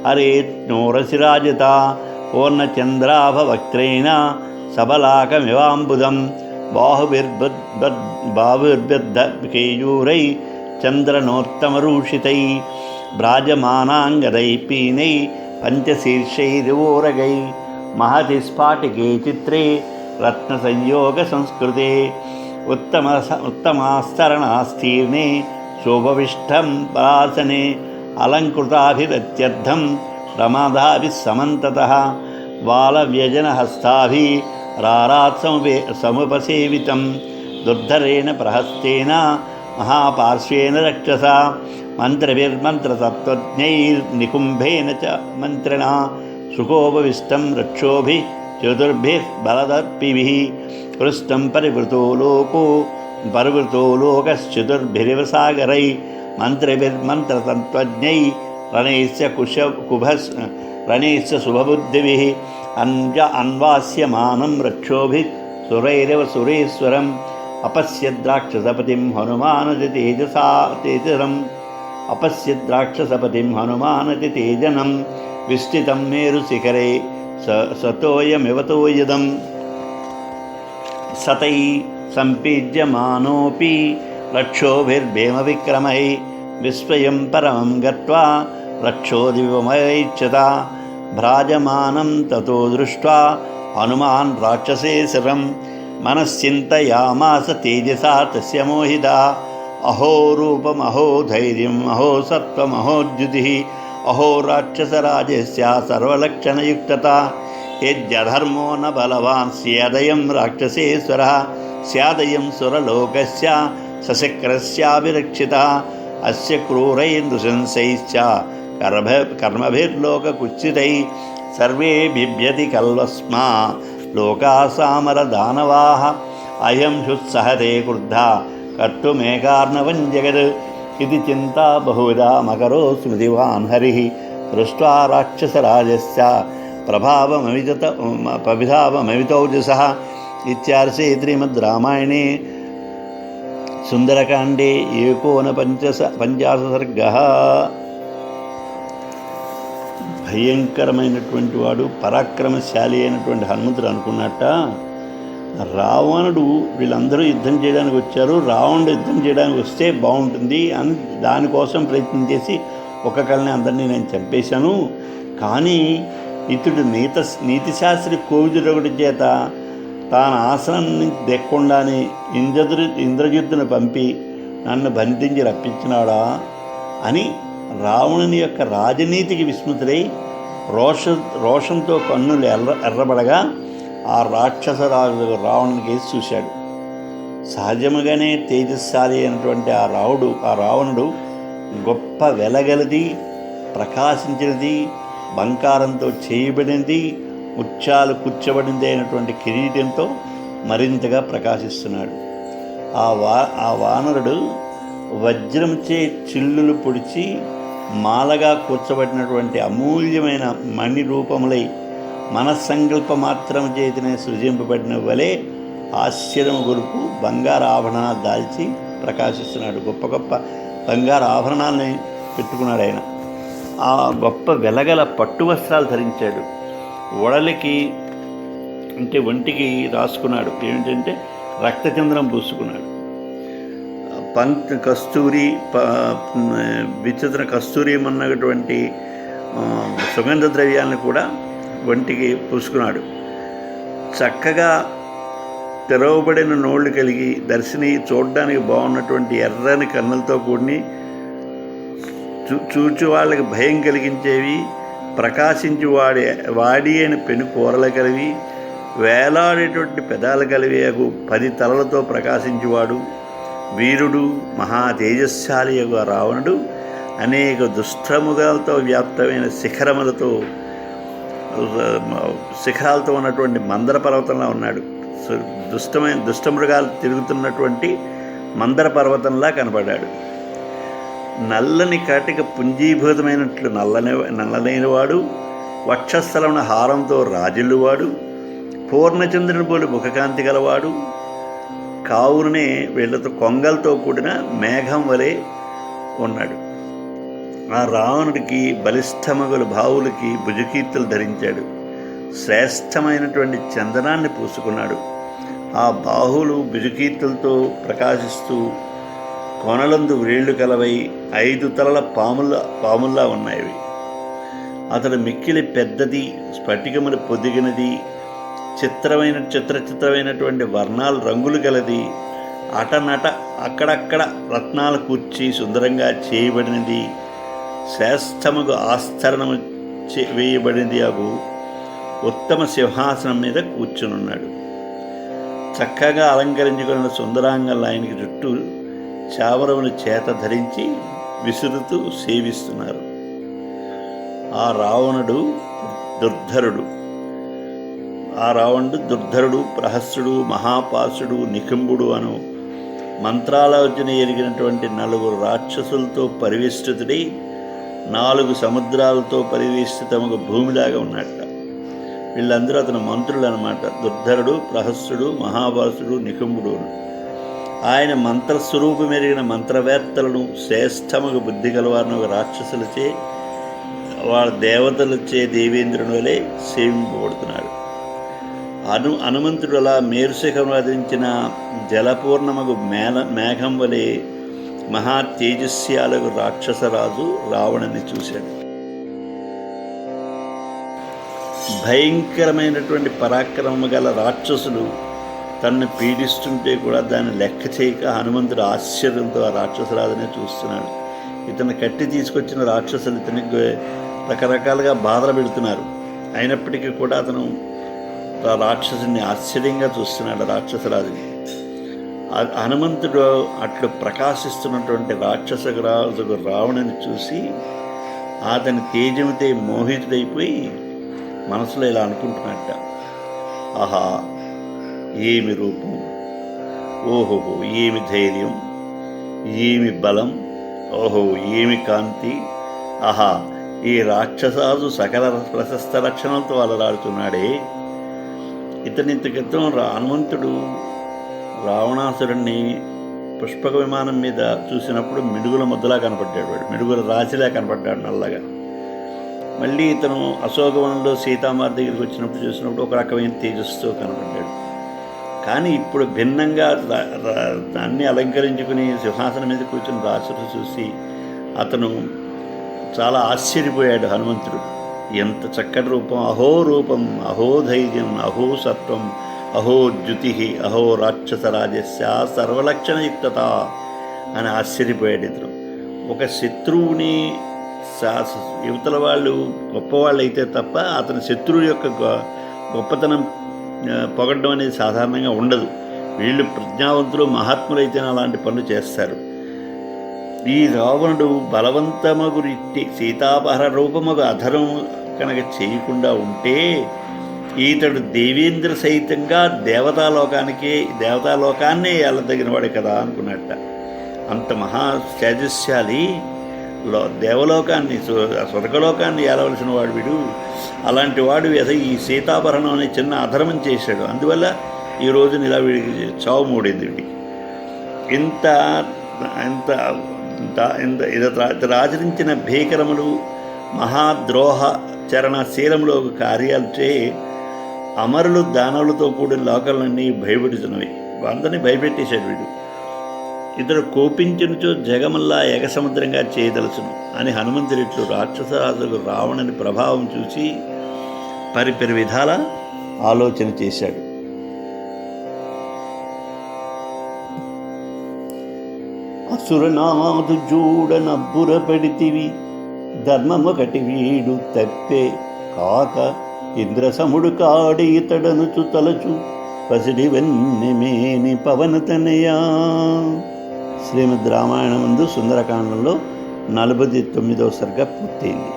S1: హరేత్నోరసిరాజిత పూర్ణచంద్రాభవక్త్రేణ సబలాకమివాంబుదం బాహుర్బద్ధకేయూరై చంద్రనోత్తమరూషితై భ్రాజమానాంగదై పీనై పంచశీర్షైరివోరగై మహతి స్ఫాటికే చిత్రే రత్నసంయోగ సంస్కృతే ఉత్తమాస్తరణాస్తీర్ణే శోభవిష్టం పరాసనే అలంకృతాభిరత్యర్థం ప్రమాదాభిస్సమంతతః బాలవ్యజనహస్తాభిరారాత్ సముపసేవితం దుర్ధరేణ ప్రహస్తేన మహాపార్శ్వేన రక్షసా మంత్రభిర్మంత్రతత్వజ్ఞైర్నికుంభేన చ మంత్రిణా సుఖోపవిష్టం రక్షోభిః చతుర్భిః బలదర్పిభిః పృష్టం పరివృతో లోకశ్చతుర్భిరివ సాగరై మంత్రభిర్మంత్రతత్వజ్ఞై రణైశ్చ శుభబుద్ధిభిః అన్వాస్యమానం రక్షోభిః సురైరివ సురేశ్వరం అపశ్యద్రాక్షసపతిం హనుమానతి తేజనం విస్థితం మేరు శిఖరే సతోయమివతోయదం సతై సంపీజ్యమానోపి రక్షోభిర్భేమ విక్రమై విస్వయం పరమం గత్వా రక్షోదివమైచ్యత భ్రాజమానం తతో దృష్ట్వా హనుమాన్ రాక్షసేశరం మనశ్చింతయామాస తేజసా తస్య మోహితా అహో రూపమహో ధైర్యం అహో సత్వమహోద్యుతిః అహో రాక్షసరాజస్య సర్వలక్షణయుక్తత యజ్జధర్మో న బలవాన్ స్యాదయం రాక్షసేశ్వరः స్యాదయం సురలోకస్య సశక్రస్యాభిరక్షితः అస్య క్రూరైర్నృశంసైశ్చ కర్మభిర్లోకకుత్సితైः సర్వే బిభ్యతి కల్వస్మా లోకాసామరదానవాः అయం హుత్సహతే క్రుద్ధా కర్తుమేకార్ణవం జగత్ ఇది చింతా బహువిధా మకరో స్మృతివాన్ హరిః దృష్ట్వా రాక్షసరాజస్య ప్రభావమవితౌజసः ఇత్యార్షే శ్రీమద్ రామాయణే సుందరకాండే ఏకోనపంచాశ సర్గः. భయంకరమైనటువంటి వాడు, పరాక్రమశాలి అయినటువంటి హనుమంతుడు అనుకున్నట్ట రావణుడు వీళ్ళందరూ యుద్ధం చేయడానికి వచ్చారు, రావణుడు యుద్ధం చేయడానికి వస్తే బాగుంటుంది అని దానికోసం ప్రయత్నం చేసి ఒక్కొక్కరిని అందరినీ నేను చంపేశాను. కానీ ఇతడు నీతిశాస్త్రి కోవిదుడొకటి చేత తాను ఆసనం నుంచి దెక్కుండానే ఇంద్రజిత్తును పంపి నన్ను బంధించి రప్పించినాడా అని రావణుని యొక్క రాజనీతికి విస్మృతుడై రోషంతో కన్నులు ఎర్రబడగా ఆ రాక్షసరాజు రావణుని కేసి చూశాడు. సహజముగానే తేజస్శాలి అయినటువంటి ఆ రావణుడు గొప్ప వెలగలది, ప్రకాశించినది, బంకారంతో చేయబడినది, ముత్యాలు కూర్చబడింది అయినటువంటి కిరీటంతో మరింతగా ప్రకాశిస్తున్నాడు. ఆ వానరుడు వజ్రంచే చిల్లులు పొడిచి మాలగా కూర్చబడినటువంటి అమూల్యమైన మణి రూపములై మనస్సంకల్ప మాత్రం చేతినే సృజింపబడిన వలె ఆశ్చర్యము గొలుపు బంగారు ఆభరణాలు దాల్చి ప్రకాశిస్తున్నాడు. గొప్ప గొప్ప బంగారు ఆభరణాలని పెట్టుకున్నాడు ఆయన. ఆ గొప్ప వెలగల పట్టు వస్త్రాలు ధరించాడు. ఒడలికి అంటే ఒంటికి రాసుకున్నాడు, ఏమిటంటే రక్తచంద్రం పూసుకున్నాడు. కస్తూరి విచిత్ర కస్తూరియమన్నటువంటి సుగంధ ద్రవ్యాలను కూడా ఒంటికి పూసుకున్నాడు. చక్కగా తెరవబడిన నోళ్ళు కలిగి దర్శని చూడడానికి బాగున్నటువంటి ఎర్రని కన్నులతో కూడి చూచి వాళ్ళకి భయం కలిగించేవి, ప్రకాశించి వాడి అని పెను కూరలు కలివి, వేలాడేటువంటి పెదాలు కలివేకు 10 తలలతో ప్రకాశించువాడు, వీరుడు, మహా తేజస్శాలి యొక్క రావణుడు అనేక దుష్టముగాలతో వ్యాప్తమైన శిఖరాలతో ఉన్నటువంటి మందర పర్వతంలా ఉన్నాడు. దుష్టమృగాలు తిరుగుతున్నటువంటి మందర పర్వతంలా కనపడ్డాడు. నల్లని కాటిక పుంజీభూతమైనట్లు నల్లనైనవాడు, వక్షస్థలమున హారంతో రాజిల్లువాడు, పూర్ణచంద్రుని పోలి ముఖకాంతి గలవాడు, కావునే వీళ్లతో కొంగలతో కూడిన మేఘం వలె ఉన్నాడు. ఆ రావణుడికి బలిష్టమగుల భావులకి భుజకీర్తులు ధరించాడు. శ్రేష్టమైనటువంటి చందనాన్ని పూసుకున్నాడు. ఆ బాహువులు భుజకీర్తులతో ప్రకాశిస్తూ కొనలందు వ్రేళ్లు కలవై 5 తలల పాముల్లా ఉన్నాయి. అతడు మిక్కిలి పెద్దది, స్ఫటికములు పొదిగినది, చిత్రమైనటువంటి వర్ణాలు రంగులు గలది, అటనట అక్కడక్కడ రత్నాలు కూర్చి సుందరంగా చేయబడినది, శ్రేష్టముగా ఆస్తరణము వేయబడినది. అగు ఉత్తమ సింహాసనం మీద కూర్చునున్నాడు. చక్కగా అలంకరించుకున్న సుందరాంగంలో ఆయనకి చుట్టూ చావరమును చేత ధరించి విసురుతూ సేవిస్తున్నారు. ఆ రావణుడు దుర్ధరుడు, ప్రహస్సుడు, మహాపాసుడు, నికుంభుడు అను మంత్రాలోచన ఎరిగినటువంటి 4 రాక్షసులతో పరివేష్టితుడై 4 సముద్రాలతో పరివేష్టితముగా భూమిలాగా ఉన్నట్ట. వీళ్ళందరూ అతని మంత్రులు అన్నమాట. దుర్ధరుడు, ప్రహస్సుడు, మహాపాసుడు, నికుంభుడు. ఆయన మంత్రస్వరూపమెరిగిన మంత్రవేత్తలను శ్రేష్టముగా బుద్ధి గలవారిని రాక్షసులచే వాళ్ళ దేవతలొచ్చే దేవేంద్రుని వలె సేవింపబడుతున్నాడు. హనుమంతుడు అలా మేరుశిఖరం వధించిన జలపూర్ణమగు మేఘం వలె మహా తేజస్యాలకు రాక్షసరాజు రావణుని చూశాడు. భయంకరమైనటువంటి పరాక్రమము గల రాక్షసులు తనను పీడిస్తుంటే కూడా దాన్ని లెక్క చేయక హనుమంతుడు ఆశ్చర్యంతో ఆ రాక్షసరాజునే చూస్తున్నాడు. ఇతను కట్టి తీసుకొచ్చిన రాక్షసులు ఇతనికి రకరకాలుగా బాధలు పెడుతున్నారు. అయినప్పటికీ కూడా అతను ఆ రాక్షసుని ఆశ్చర్యంగా చూస్తున్నాడు. రాక్షసరాజుని హనుమంతుడు అట్లు ప్రకాశిస్తున్నటువంటి రాక్షసరాజు రావణుని చూసి అతని తేజముతే మోహితుడైపోయి మనసులో ఇలా అనుకుంటున్నట్ట, ఆహా ఏమి రూపం, ఓహోహో ఏమి ధైర్యం, ఏమి బలం, ఓహో ఏమి కాంతి, ఆహా ఈ రాక్షసాజు సకల ప్రశస్త లక్షణాలతో అలరాడుతున్నాడే. ఇంత క్రితం హనుమంతుడు రావణాసురుణ్ణి పుష్పక విమానం మీద చూసినప్పుడు మిడుగుల ముద్దలా కనపడ్డాడు. వాడు మిడుగుల రాశిలా కనపడ్డాడు నల్లగా. మళ్ళీ ఇతను అశోకవనంలో సీతామాత దగ్గరికి వచ్చినప్పుడు చూసినప్పుడు ఒక రకమైన తేజస్సుతో కనపడ్డాడు. కానీ ఇప్పుడు భిన్నంగా దాన్ని అలంకరించుకుని సింహాసనం మీద కూర్చుని రాసులు చూసి అతను చాలా ఆశ్చర్యపోయాడు. హనుమంతుడు ఎంత చక్కటి రూపం, అహో రూపం, అహో ధైర్యం, అహో సత్వం, అహో ద్యుతి, అహో రాక్షసరాజస్య సర్వలక్షణయుక్తత అని ఆశ్చర్యపోయాడు. ఇతను ఒక శత్రువుని యువతల వాళ్ళు గొప్పవాళ్ళు అయితే తప్ప అతని శత్రువు యొక్క గొప్పతనం పొగడ్డం అనేది సాధారణంగా ఉండదు. వీళ్ళు ప్రజ్ఞావంతులు మహాత్ములైతేనే అలాంటి పనులు చేస్తారు. ఈ రావణుడు బలవంతమగు రీతి సీతాపహర రూపమగు అధరం కనుక చేయకుండా ఉంటే ఈతడు దేవేంద్ర సహితంగా దేవతాలోకాన్నే వెళ్ళదగిన వాడే కదా అనుకున్నట్ట. అంత మహా తేజస్శాలి దేవలోకాన్ని స్వర్గలోకాన్ని ఏలవలసిన వాడు వీడు. అలాంటి వాడు ఈ సీతాభరణం అనే చిన్న అధర్మం చేశాడు. అందువల్ల ఈ రోజున ఇలా వీడికి చావు మూడింది. వీడికి ఇంత ఇంత ఆచరించిన భీకరములు మహాద్రోహ చరణశీలములో కార్యాలచే అమరులు దానవులతో కూడిన లోకాలన్నీ భయపెడుతున్నవి. అందరినీ భయపెట్టేశాడు వీడు. ఇతడు కోపించునుచో జగమల్లా ఏకసముద్రంగా చేయదలుచును అని హనుమంతుడిట్లు రాక్షసరాజుకు రావణుని ప్రభావం చూసి పరిపరి విధాల ఆలోచన చేశాడు. అసురనాథు జూడనబ్బురపడితివి ధర్మమొకటి వీడు తప్పే కాక ఇంద్రసముడు కాడి ఇతడనుచు తలచు పసిడి వెన్నెమేని పవనతనయా. శ్రీమద్ రామాయణమందు సుందరకాండంలో 49వ సర్గ పూర్తయింది.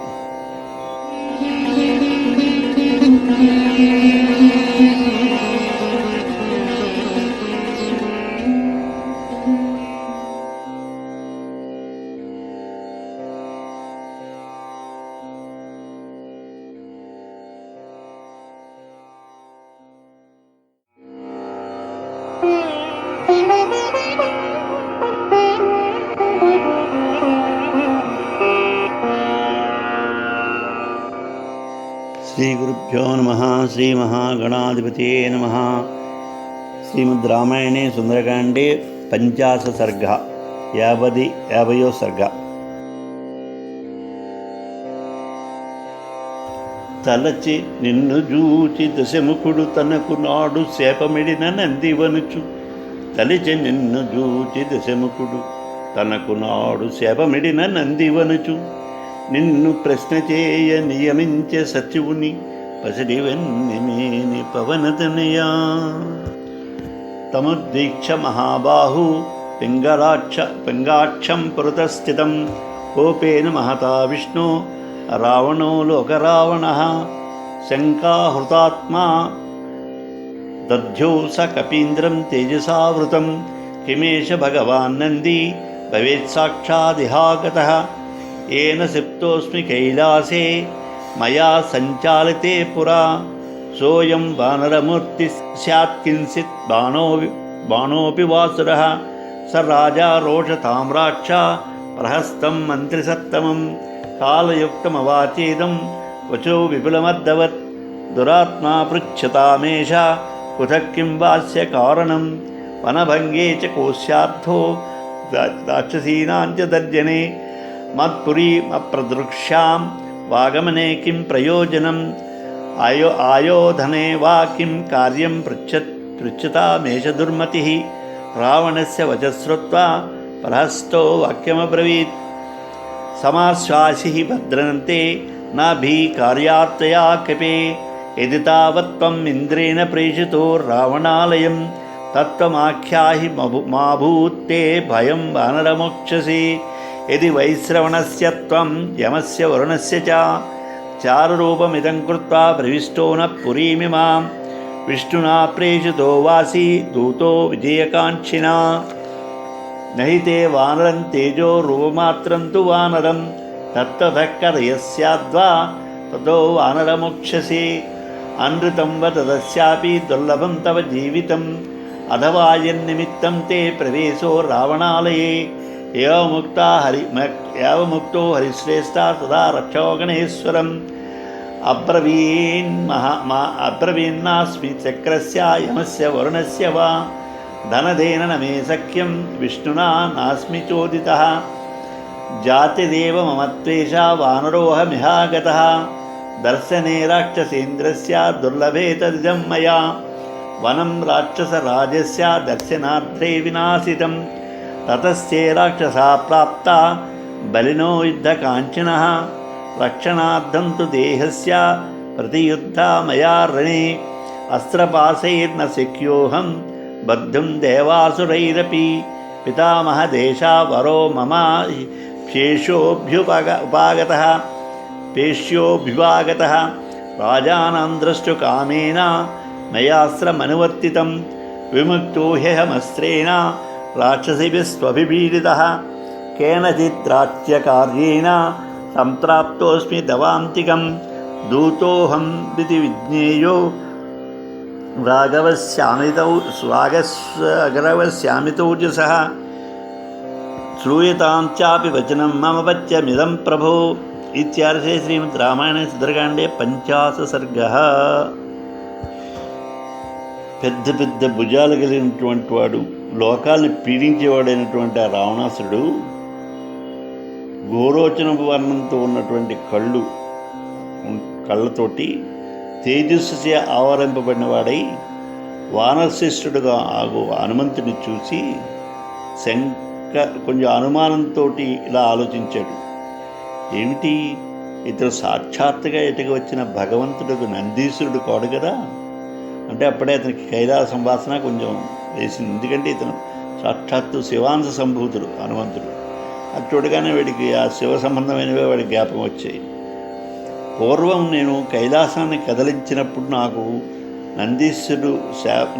S1: శ్రీగురుభ్యో నమః. శ్రీ మహాగణాధిపతయే నమః. శ్రీమద్ రామాయణే సుందరకాండే 50 సర్గ 50వ సర్గ. తలచి నిన్ను జూచి దశముఖుడు తనకు నాడు శాపమిడిన నందివనుచు. తలచి నిన్ను జూచి దశముఖుడు తనకు నాడు శాపమిడిన నందివనుచు. నిన్ను ప్రశ్న చేయ నియమించే సచివుని పసిడి వెన్నెమేని పవనతనయా. తముద్దీక్ష మహాబాహు పింగాక్షం పురతస్థితం కోపేన మహతా విష్ణు రావణో లోకరావణః. శంకాహృతాత్మా దధ్యో స కపీంద్రం తేజసావృతం. కిమేష భగవాన్ నంది భవేత్ సాక్షాదిహాగతః. ఏన సిప్తోస్మి కైలాసే మయా సంచాలితే పురా. సోయం వానరమూర్తి స్యాత్ కించిత్ బాణోపి వాసురః. స రాజా రోషతామ్రాక్ష ప్రహస్తం మంత్రిసత్తమం కాలయుక్తమవాచేదం వచో విపులమర్ధవత్ దురాత్మా పృచ్ఛతామేష కుతః కిం వాస్య కారణం వనభంగే చ కోస్యార్థో రాక్షసీనాం చ దర్జనే మత్పురీమప్రదృక్ష్యాం వాగమనే కిం ప్రయోజనం ఆయోధనే వా కిం కార్యం పృచ్ఛతామేష దుర్మతిః రావణస్య వచశ్రుత్వా ప్రహస్తో వాక్యమబ్రవీత్ సమాశ్వాసి భద్రంతే నాభి కార్యార్తయా కపే యది తావత్ త్వం ఇంద్రేణ ప్రేషితో రావణాలయం తత్వమాఖ్యాహి మాభూత్తే భయం వానరమోక్షసి యది వైశ్రవణస్య త్వం యమస్య వరుణస్య చ చారురూపమిదం కృత్వా ప్రవిష్టో న పురీమిమాం విష్ణునా ప్రేషితో వాసి దూతో విజయకాంక్షిణా నహి తే వానరం తేజో రూపమాత్రం తు వానరం తత్తతః కథయస్యాద్వా తతో వానరమోక్షసి అనృతం వ తదస్యాపి దుర్లభం తవ జీవితం అథవా యన్నిమిత్తం తే ప్రవేశో రావణాలయే ఏవముక్తో హరిశ్రేష్ఠా తదా రక్షోగణేశ్వరం అబ్రవీన్నాస్మి చక్రస్య యమస్య వరుణస్య వా ధనదేన న మే సఖ్యం విష్ణునా నాస్మి చోదితః జాతిదేవ మమ త్వేష వానరోహమిహాగతః దర్శనే రాక్షసేంద్రస్య దుర్లభే తదిదం మయా వనం రాక్షసరాజస్య దర్శనార్థే వినాశితం తతస్తే రాక్షసా ప్రాప్తా బలినో యుద్ధకాంక్షిణః రక్షణార్థం తు దేహస్య ప్రతియుద్ధా మయా రణే అస్త్రపాశైర్న శక్యోహం బద్ధుం దేవాసురైరపి పితామహదేశా వరో మమ పేష్యోభ్యుపాగతః రాజానాం ద్రష్టుకామేన మయాస్త్రమనువర్తితం విముక్తో హ్యహమస్త్రేణ రాక్షసిభిస్త్వభిపీడితः కేనచిద్రాచ్యకార్యేణ సంప్రాప్తోస్మి దవాంతికం దూతోహం విధి విజ్ఞేయో రాఘవస్యామితౌజసः శ్రూయతాం చాపి వచనం మమ వచ్యమిదం ప్రభో ఇత్యార్షే శ్రీమద్ రామాయణే సుందరకాండే 50 సర్గः. పెద్ద పెద్ద భుజాలు కలిగినటువంటి వాడు, లోకాల్ని పీడించేవాడైనటువంటి ఆ రావణాసురుడు గోరోచన వర్ణంతో ఉన్నటువంటి కళ్ళతోటి తేజస్సుచే ఆవరింపబడిన వాడై వానరశ్రేష్ఠుడుగా ఆగు హనుమంతుని చూసి కొంచెం అనుమానంతో ఇలా ఆలోచించాడు. ఏమిటి, ఇతడు సాక్షాత్తుగా ఎటుకు వచ్చిన భగవంతుడు నందీశ్వరుడు కాడు కదా. అంటే అప్పుడే అతనికి కైలాసం వాసన కొంచెం వేసింది. ఎందుకంటే ఇతను సాక్షాత్తు శివాంశ సంభూతుడు హనుమంతుడు. అది చూడగానే వాడికి ఆ శివ సంబంధమైనవే వాడికి జ్ఞాపకం వచ్చాయి. పూర్వం నేను కైలాసాన్ని కదిలించినప్పుడు నాకు నందీశ్వరుడు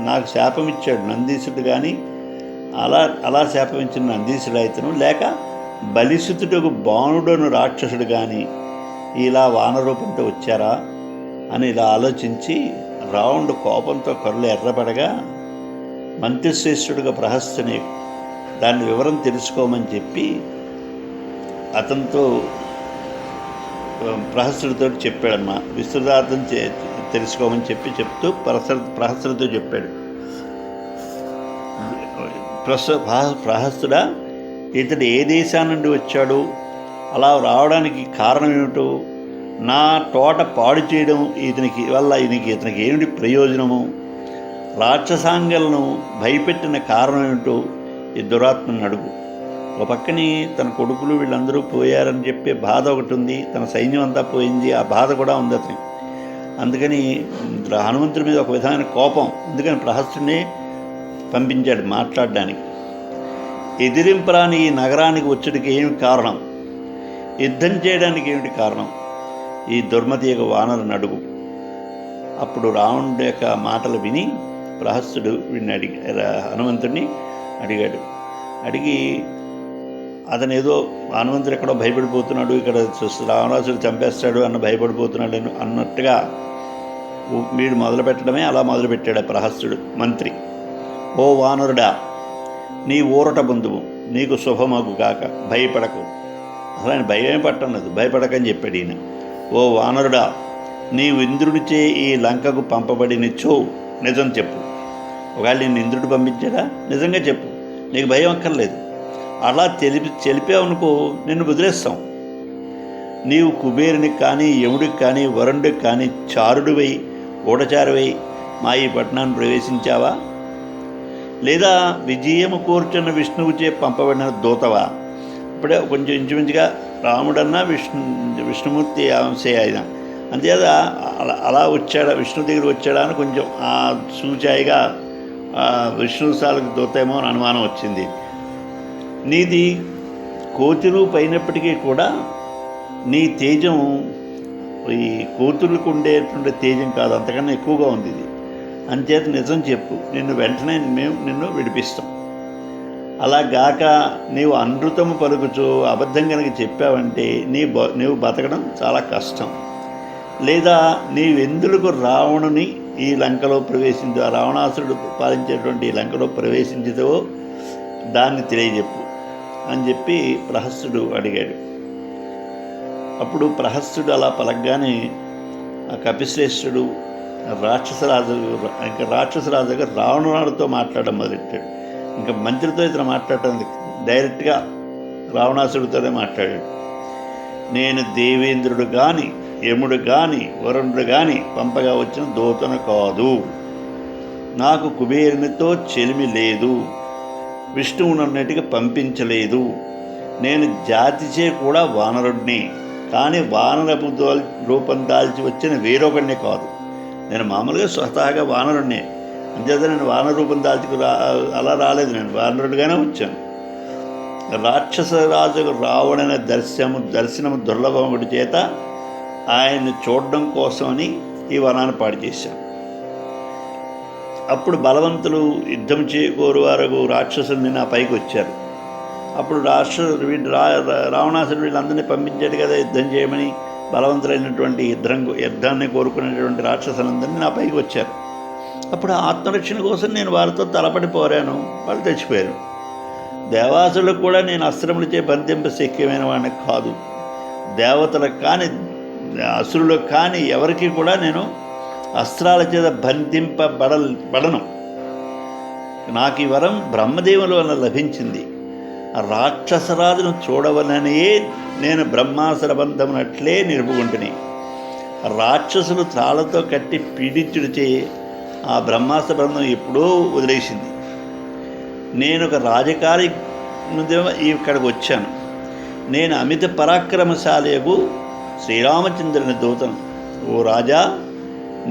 S1: నాకు శాపం ఇచ్చాడు నందీశ్వరుడు. కానీ అలా శాపం ఇచ్చిన నందీశ్వరుడు అయితను, లేక బలిసుతుడు బాణుడను రాక్షసుడు కానీ ఇలా వానరూపంతో వచ్చారా అని ఇలా ఆలోచించి రావణుడు కోపంతో కళ్ళు ఎర్రపడగా మంత్రిశ్రేష్ఠుడుగా ప్రహస్తుని దాని వివరం తెలుసుకోమని చెప్పి అతనితో ప్రహస్తుడితో చెప్పాడమ్మా. విస్తృతార్థం తెలుసుకోమని చెప్తూ ప్రహస్తుడితో చెప్పాడు. ప్రహస్తుడా, ఇతడు ఏ దేశం నుండి వచ్చాడు, అలా రావడానికి కారణం ఏమిటో, నా తోట పాడు చేయడం ఇతనికి ఏమిటి ప్రయోజనము, రాక్షసాంగలను భయపెట్టిన కారణం ఏమిటో ఈ దురాత్మను అడుగు. ఒక పక్కని తన కొడుకులు వీళ్ళందరూ పోయారని చెప్పే బాధ ఒకటి ఉంది, తన సైన్యం అంతా పోయింది, ఆ బాధ కూడా ఉంది అతనికి. అందుకని హనుమంతుడి మీద ఒక విధమైన కోపం. అందుకని ప్రహస్తుడిని పంపించాడు మాట్లాడడానికి. ఎదిరింపరాని ఈ నగరానికి వచ్చేటికి ఏమి కారణం, యుద్ధం చేయడానికి ఏమిటి కారణం, ఈ దుర్మతి యొక్క వానరుని అడుగు. అప్పుడు రావణుడి యొక్క మాటలు విని ప్రహస్తుడు హనుమంతుడిని అడిగాడు. అడిగి అతను ఏదో హనుమంతుడు ఎక్కడో భయపడిపోతున్నాడు, ఇక్కడ రావణాసుడు చంపేస్తాడు అన్న భయపడిపోతున్నాడు అన్నట్టుగా వీడు మొదలుపెట్టడమే అలా మొదలుపెట్టాడు ప్రహస్తుడు మంత్రి. ఓ వానరుడా, నీ ఊరట బంధువు నీకు శుభమగుగాక, భయపడకు. అసలు ఆయన భయమే పట్టలేదు, భయపడకని చెప్పాడు ఈయన. ఓ వానరుడా, నీవు ఇంద్రుడిచే ఈ లంకకు పంపబడినిచ్చో నిజం చెప్పు. ఒకవేళ నిన్ను ఇంద్రుడు పంపించాడా, నిజంగా చెప్పు, నీకు భయం అక్కర్లేదు. అలా తెలిపావనుకో నిన్ను వదిలేస్తాం. నీవు కుబేరునికి కానీ, యముడికి కానీ, వరుణుడికి కానీ చారుడివై, గూఢచారువై మా ఈ పట్టణాన్ని ప్రవేశించావా? లేదా విజయము కోర్చున్న విష్ణువుచే పంపబడిన దూతవా? ఇప్పుడే కొంచెం ఇంచుమించుగా రాముడన్నా విష్ణుమూర్తి అంశే ఆయన, అంతేత అలా వచ్చాడా, విష్ణు దగ్గర వచ్చాడా అని కొంచెం ఆ సూచాయిగా విష్ణుశాలకు దూతేమో అని అనుమానం వచ్చింది. నీది కోతులు పైనప్పటికీ కూడా నీ తేజం ఈ కోతులకు ఉండేటువంటి తేజం కాదు, అంతకన్నా ఎక్కువగా ఉంది ఇది. అంచేత నిజం చెప్పు, వెంటనే మేము నిన్ను విడిపిస్తాం. అలాగాక నీవు అనృతము పలుకుచు అబద్ధం కనుక చెప్పావంటే నీవు బతకడం చాలా కష్టం. లేదా నీవెందులకు రావణుని ఈ లంకలో రావణాసురుడు పాలించేటువంటి ఈ లంకలో ప్రవేశించితవో దాన్ని తెలియజెప్పు అని చెప్పి ప్రహస్తుడు అడిగాడు. అప్పుడు ప్రహస్తుడు అలా పలకగానే ఆ కపిశ్రేష్ఠుడు రాక్షసరాజుగా రావణుడితో మాట్లాడడం మొదలెట్టాడు. ఇంకా మంత్రితో ఇతను మాట్లాడటం డైరెక్ట్గా రావణాసుడితోనే మాట్లాడాడు. నేను దేవేంద్రుడు కానీ, యముడు కానీ, వరుణుడు కానీ పంపగా వచ్చిన దూతను కాదు. నాకు కుబేరునితో చెలిమి లేదు. విష్ణువునన్నిటికీ పంపించలేదు. నేను జాతిచే కూడా వానరుడిని, కానీ వానరపు రూపం దాల్చి వచ్చిన వేరొకడిని కాదు. నేను మామూలుగా స్వతహాగా వానరుడినే, అంచేత నేను వానర రూపం దాల్చుకు అలా రాలేదు, నేను వానరుడిగానే వచ్చాను. రాక్షసరాజు రావడైన దర్శనము దుర్లభముడి చేత ఆయన్ని చూడడం కోసమని ఈ వనాన్ని పాడు చేశాను. అప్పుడు బలవంతులు యుద్ధం చేకూరు వారు రాక్షసుల్ని నా పైకి వచ్చారు. అప్పుడు రావణాసుడు వీళ్ళందరినీ పంపించాడు కదా యుద్ధం చేయమని. బలవంతులైనటువంటి యుద్ధాన్ని కోరుకునేటువంటి రాక్షసులందరినీ నా పైకి వచ్చారు. అప్పుడు ఆత్మరక్షణ కోసం నేను వారితో తలపడి పోరాను, వాళ్ళు తెచ్చిపోయారు. దేవాసులకు కూడా నేను అస్త్రములచే బంధింప శక్యమైన వాడిని కాదు. దేవతలకు కానీ అసురులకు కానీ ఎవరికి కూడా నేను అస్త్రాల చేత బంధింపబడను. నాకు ఈ వరం బ్రహ్మదేవుల వల్ల లభించింది. ఆ రాక్షసరాజును చూడవలనే నేను బ్రహ్మాసుర బంధమునట్లే నిలుపుకుంటుని. రాక్షసులు త్రాళ్లతో కట్టి పీడించుడిచే ఆ బ్రహ్మాసుర బంధం ఎప్పుడో వదిలేసింది. నేను ఒక రాజకారి ఇక్కడికి వచ్చాను. నేను అమిత పరాక్రమశాలియగు శ్రీరామచంద్రుని దూతను. ఓ రాజా,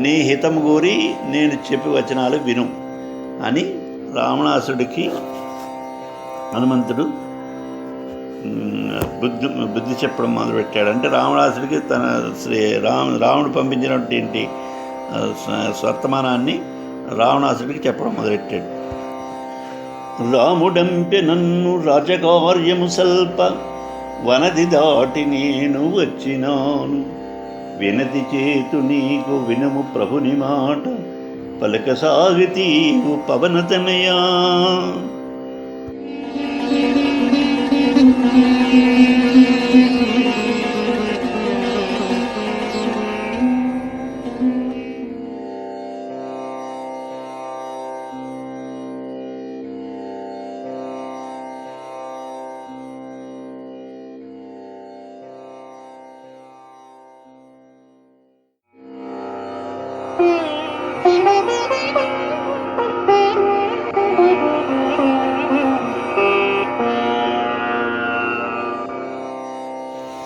S1: నీ హితము కోరి నేను చెప్పి వచనాలు విను అని రావణాసుడికి హనుమంతుడు బుద్ధి చెప్పడం మొదలుపెట్టాడు. అంటే రావణాసుడికి తన రావణుడు పంపించినటువంటి వర్తమానాన్ని రావణాసుడికి చెప్పడం మొదలెట్టాడు. రాముడంపె నన్ను రాజకార్యము సల్ప, వనది దాటి నేను వచ్చినాను. వినతి చేతు నీకు వినము ప్రభుని మాట, పలక సాగితీవు పవనతనయా.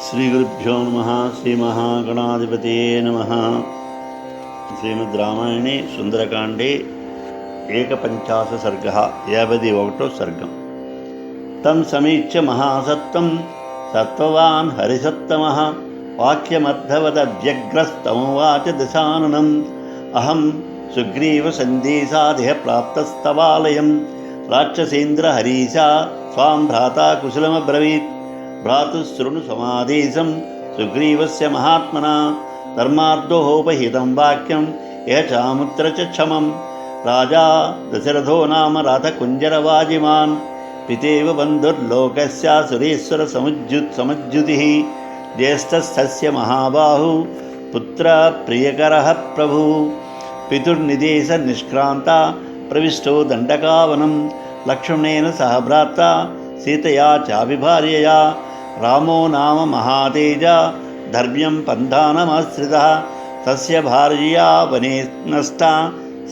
S1: శ్రీగురుభ్యో నమః. శ్రీమహాగణాధిపతయే నమః. శ్రీమద్ రామాయణే సుందరకాండే 51 सर्गः 51 सर्गं. तं समीक्ष्य महासत्त्वं सत्त्ववान् हरिसत्तमः वाक्यमर्थवदव्यग्रस्तमुवाच दशाननम्. अहं सुग्रीवसन्देशादिह प्राप्तस्तवालयं राक्षसेन्द्रहरीशा स्वां भ्राता कुशलमब्रवीत्. भ्रातुशृणु समादेशं सुग्रीवस्य महात्मना धर्मार्दोपहितं वाक्यं यः चामुत्र च क्षमं. राजा दशरथो नाम राधकुञ्जरवाजिमान् పితేవ బంధుర్లోకస్య సురేశ్వర సముజ్జుతిః జ్యేష్ఠస్థస్య మహాబాహు పుత్ర ప్రియకరః ప్రభుః పితుర్నిదేశ నిష్క్రాంత ప్రవిష్టో దండకావనం లక్ష్మణేన సహ భ్రాత్రా సీతయా చాభిభార్యయా రామో నామ మహాతేజ ధర్మ్యం పంథానమాశ్రితః తస్య భార్యయా వనే నష్ట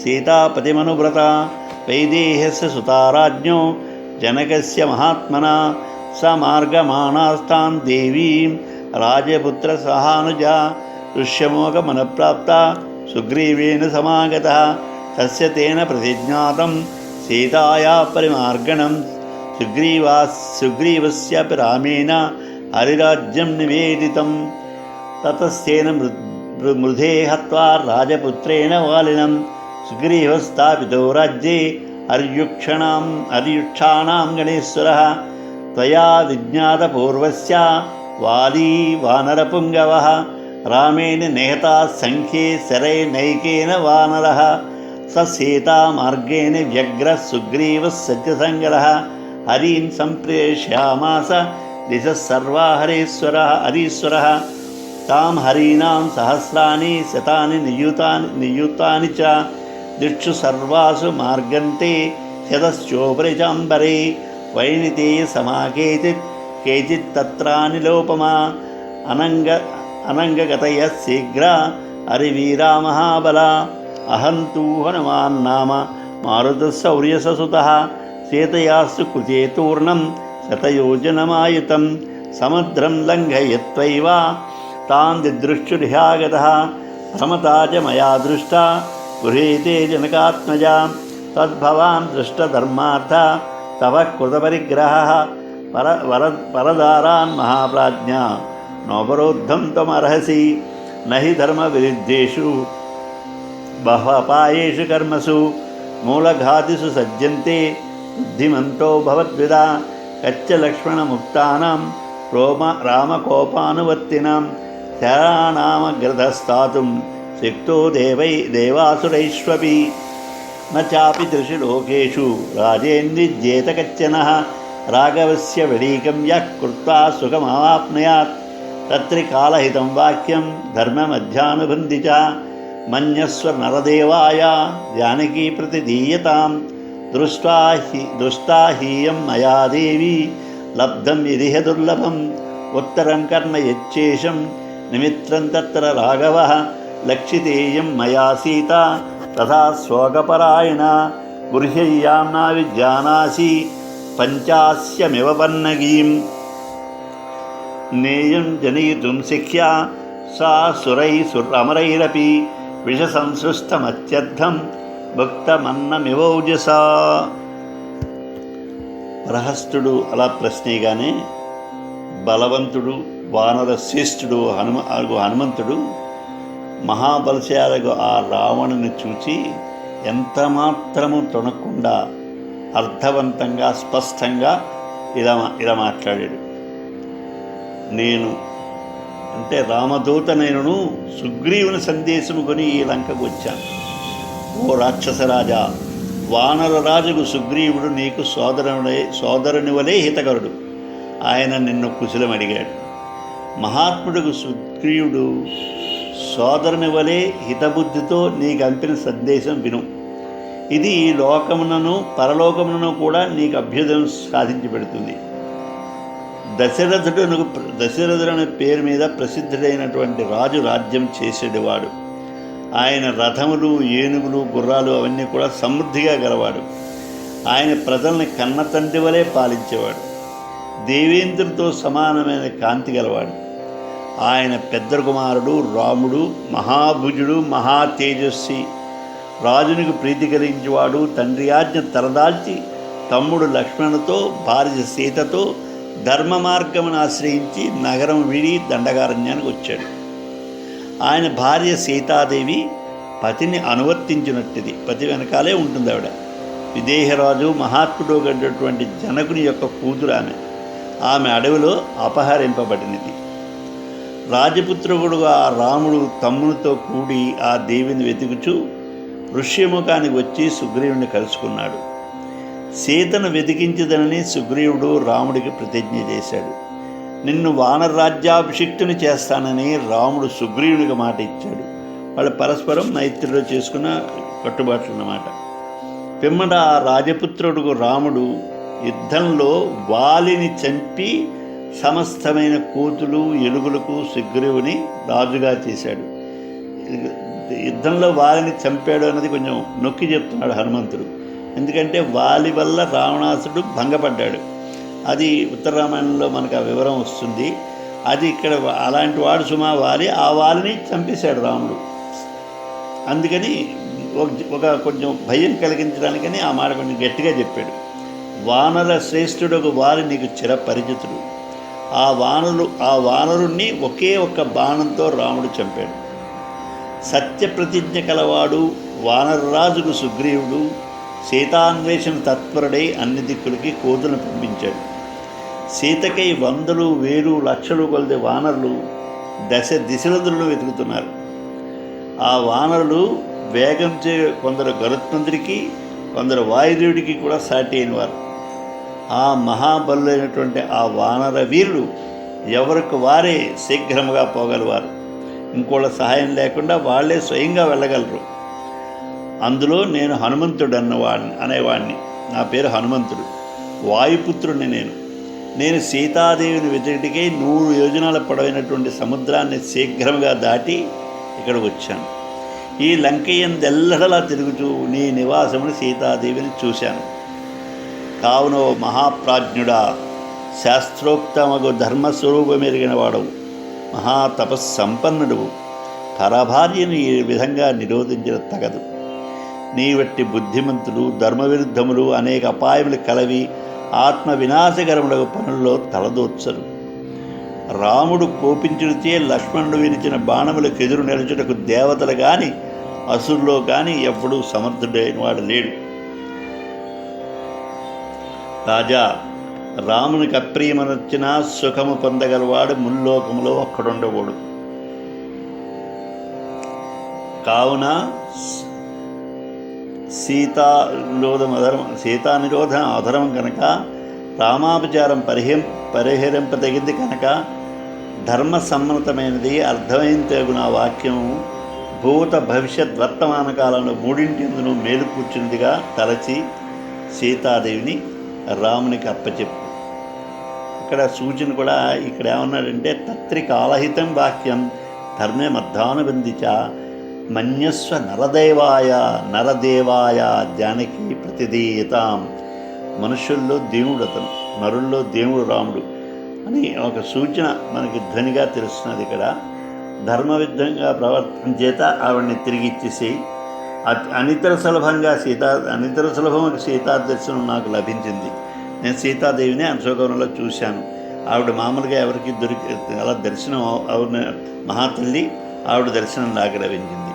S1: సీతాపతిమనువ్రత వైదేహస్య సుతారాజ్ఞో జనకస్య మహాత్మనా స మార్గమాణాస్తాం దేవీం రాజపుత్ర సహానుజా ఋష్యమోఘమనప్రాప్త సుగ్రీవేణ సమాగతః తస్య తేన ప్రతిజ్ఞాతం సీతాయా పరిమార్గణం సుగ్రీవస్యాపి రామేణ హరిరాజ్యం నివేదితం తతస్తేన మృధే హత్వా రాజపుత్రేణ వాలినం సుగ్రీవస్థాపితో రాజ్యే హర్యుక్షాణాం గణేశ్వరः త్వయా విజ్ఞాతపూర్వస్య వాలీ వానరపుంగవः రామేణ నిహతా సంఖ్యే శరైనైకేన వానరः స సీతామార్గేణ వ్యగ్రः సుగ్రీవः సత్యసంగరः హరీన్ సంప్రేష్యామాస దిశः సర్వా హరీశ్వరः తాం హరీనాం సహస్రాణి శతాని నియుతాని చ దిక్షు సర్వాసు మార్గంతే శతశ్చోపరి చాంబరే వైనితేయ సమాకేచిత్ తత్రానిలోపమా అనంగగతయ శీఘ్ర హరివీరా మహాబల అహంతూ హనుమాన్నామ మారుతశౌర్యససుతః సీతయాస్తు కృతే తూర్ణం శతయోజనమాయుతం సముద్రం లంఘయత్వైవ తాం దిదృష్టురిహాగతః ప్రమతా చ మయా దృష్టా గృహీతే జనకాత్మజా తద్భవాన్ దృష్టధర్మార్థ తవ కృతపరిగ్రహः పరదారాన్ మహాప్రాజ్ఞా నోపరోద్ధం త్వమర్హసి నహి ధర్మవిరుద్ధేషు బహ్వపాయేషు కర్మసు మూలఘాతిషు సజ్జంతే బుద్ధిమంతో భవద్విదా కచ్చలక్ష్మణముక్తానాం రామకోపానువర్తినాం శరణామగ్రధస్థాతుం శక్తో దేవాసురైష్వపి న చాపి త్రిషు లోకేషు రాజేన్విజ్యేత కచ్చనః రాఘవస్య వెళీకం యః కృత్వా సుఖమావాప్నుయాత్ తత్రికాలహితం వాక్యం ధర్మమధ్యానుబంధి చ మన్యస్వ నరదేవాయ జానకీ ప్రతిదీయతాం దృష్టా హీయం మయా దేవి లబ్ధం ఇదిహ దుర్లభం ఉత్తరం కర్ణ యచ్చేషం నిమిత్రం తత్ర రాఘవః లక్షితేయం మయా సీత తథా శోకపరాయణ గృహ్యయ్యాం నా విజ్ఞానాసి పంచాస్యమివ పన్నగీం నేయం జనయితుం శిఖ్య సా సురైరమరైరపి విషసంసృష్టమత్యర్థం భక్తమన్నమివౌజసా. ప్రహస్తుడు అలా ప్రశ్నగానే బలవంతుడు వానర శ్రేష్ఠుడు హనుమంతుడు మహాబలశాలకు ఆ రావణుని చూచి ఎంతమాత్రము తొనకుండా అర్థవంతంగా స్పష్టంగా ఇలా మాట్లాడాడు. నేను అంటే రామదూతనైనను సుగ్రీవుని సందేశము కొని ఈ లంకకు వచ్చాను. ఓ రాక్షసరాజా, వానరరాజుకు సుగ్రీవుడు నీకు సోదరుని వలె హితకరుడు. ఆయన నిన్ను కుశలం అడిగాడు. మహాత్ముడుకు సుగ్రీవుడు సోదరుని వలె హితబుద్ధితో నీకు అంపిన సందేశం విను. ఇది లోకమునను పరలోకమునను కూడా నీకు అభ్యుదయం సాధించి పెడుతుంది. దశరథుని పేరు మీద ప్రసిద్ధుడైనటువంటి రాజు రాజ్యం చేసేటివాడు. ఆయన రథములు, ఏనుగులు, గుర్రాలు అవన్నీ కూడా సమృద్ధిగా గలవాడు. ఆయన ప్రజల్ని కన్న తండ్రి వలె పాలించేవాడు. దేవేంద్రుడితో సమానమైన కాంతి గలవాడు. ఆయన పెద్ద కుమారుడు రాముడు మహాభుజుడు, మహా తేజస్వి, రాజునికి ప్రీతి కలిగించేవాడు. తండ్రి ఆజ్ఞ తలదాల్చి తమ్ముడు లక్ష్మణుతో భార్య సీతతో ధర్మ మార్గమును ఆశ్రయించి నగరం విడి దండకారణ్యానికి వచ్చాడు. ఆయన భార్య సీతాదేవి పతిని అనువర్తించినట్టుది. పతి వెనకాలే ఉంటుంది ఆవిడ. విదేహరాజు మహాత్ముడు గడ్డటువంటి జనకుని యొక్క కూతురు ఆమె అడవిలో అపహరింపబడినది. రాజపుత్రుడుగా రాముడు తమ్మునితో కూడి ఆ దేవిని వెతుకుచూ ఋష్యముఖానికి వచ్చి సుగ్రీవుని కలుసుకున్నాడు. సీతను వెతికించదనని సుగ్రీవుడు రాముడికి ప్రతిజ్ఞ చేశాడు. నిన్ను వానరాజ్యాభిషిక్తుని చేస్తానని రాముడు సుగ్రీవునికి మాట ఇచ్చాడు. వాళ్ళు పరస్పరం మైత్రిలో చేసుకున్న కట్టుబాట్లు అన్నమాట. పిమ్మట ఆ రాజపుత్రుడు రాముడు యుద్ధంలో వాలిని చంపి సమస్తమైన కోతులు ఎలుగులకు సుగ్రీవుని రాజుగా చేశాడు. యుద్ధంలో వాలిని చంపాడు అన్నది కొంచెం నొక్కి చెప్తున్నాడు హనుమంతుడు. ఎందుకంటే వాలి వల్ల రావణాసుడు భంగపడ్డాడు. అది ఉత్తర రామాయణంలో మనకు ఆ వివరం వస్తుంది. అది ఇక్కడ అలాంటి వాడు సుమా వాలి, ఆ వాలిని చంపేశాడు రాముడు. అందుకని ఒక కొంచెం భయం కలిగించడానికని ఆ మాట కొంచెం గట్టిగా చెప్పాడు. వానర శ్రేష్ఠుడు ఒక వాలి నీకు చిరపరిచితుడు. ఆ వానరుణ్ణి ఒకే ఒక్క బాణంతో రాముడు చంపాడు. సత్యప్రతిజ్ఞ కలవాడు వానరరాజుకు సుగ్రీవుడు సీతాన్వేషణ తత్పరుడై అన్ని దిక్కులకి కోతులను పంపించాడు. సీతకై వందలు వేలు లక్షలు కొలిది వానరులు దిశలందులను వెతుకుతున్నారు. ఆ వానరులు వేగంచే కొందరు గరుత్మంతుడికి, కొందరు వాయుదేవుడికి కూడా సాటి అయినవారు. ఆ మహాబలులైనటువంటి ఆ వానర వీరులు ఎవరికి వారే శీఘ్రముగా పోగలవారు. ఇంకోళ్ళ సహాయం లేకుండా వాళ్ళే స్వయంగా వెళ్ళగలరు. అందులో నేను హనుమంతుడు అనేవాడిని. నా పేరు హనుమంతుడు, వాయుపుత్రుడిని. నేను సీతాదేవిని వెతికిటికై 100 యోజనాల పొడవైనటువంటి సముద్రాన్ని శీఘ్రంగా దాటి ఇక్కడ వచ్చాను. ఈ లంకయందెల్లడలా తిరుగుతూ నీ నివాసముని సీతాదేవిని చూశాను. కావున మహాప్రాజ్ఞుడా, శాస్త్రోక్తమగు ధర్మస్వరూపమెరిగిన వాడవు, మహాతపస్సంపన్నుడువు, పరభార్యను ఈ విధంగా నిరోధించిన తగదు. నీ వట్టి బుద్ధిమంతులు ధర్మవిరుద్ధములు అనేక అపాయములు కలవి ఆత్మ వినాశకరములకు పనుల్లో తలదోర్చరు. రాముడు కోపించుడితే లక్ష్మణుడు విరిచిన బాణములకు ఎదురు నిలచుటకు దేవతలు కానీ అసురులో కానీ ఎప్పుడూ సమర్థుడైన వాడు లేడు. రాజా, రామునికి అప్రియమనొచ్చినా సుఖము పొందగలవాడు ముల్లోకములో ఒక్కడుండబోడు. కావున సీతా నిరోధం అధరం కనుక రామాపచారం పరిహరింపదగింది కనుక ధర్మసమ్మతమైనది అర్థమైన తగున వాక్యం భూత భవిష్యత్ వర్తమాన కాలంలో మూడింటిందును మేలు కూర్చుందిగా తలచి సీతాదేవిని రామునికి అప్పచెప్పు. ఇక్కడ సూచన కూడా ఇక్కడ ఏమన్నాడంటే తత్రికాలహితం వాక్యం ధర్మే మధ్యానుబంధించ మన్యస్వ నరదేవాయ జానకి ప్రతిదీయతాం. మనుషుల్లో దేవుడు అతను, నరుల్లో దేవుడు రాముడు అని ఒక సూచన మనకి ధ్వనిగా తెలుస్తున్నది. ఇక్కడ ధర్మవిద్ధంగా ప్రవర్తన చేత ఆవిడ్ని తిరిగి ఇచ్చేసి అనితర సులభంగా సీతా దర్శనం నాకు లభించింది. నేను సీతాదేవిని అశోకవనంలో చూశాను. ఆవిడ మామూలుగా ఎవరికి అలా దర్శనం ఆవిడ మహాతల్లి, ఆవిడ దర్శనం నాకు లభించింది.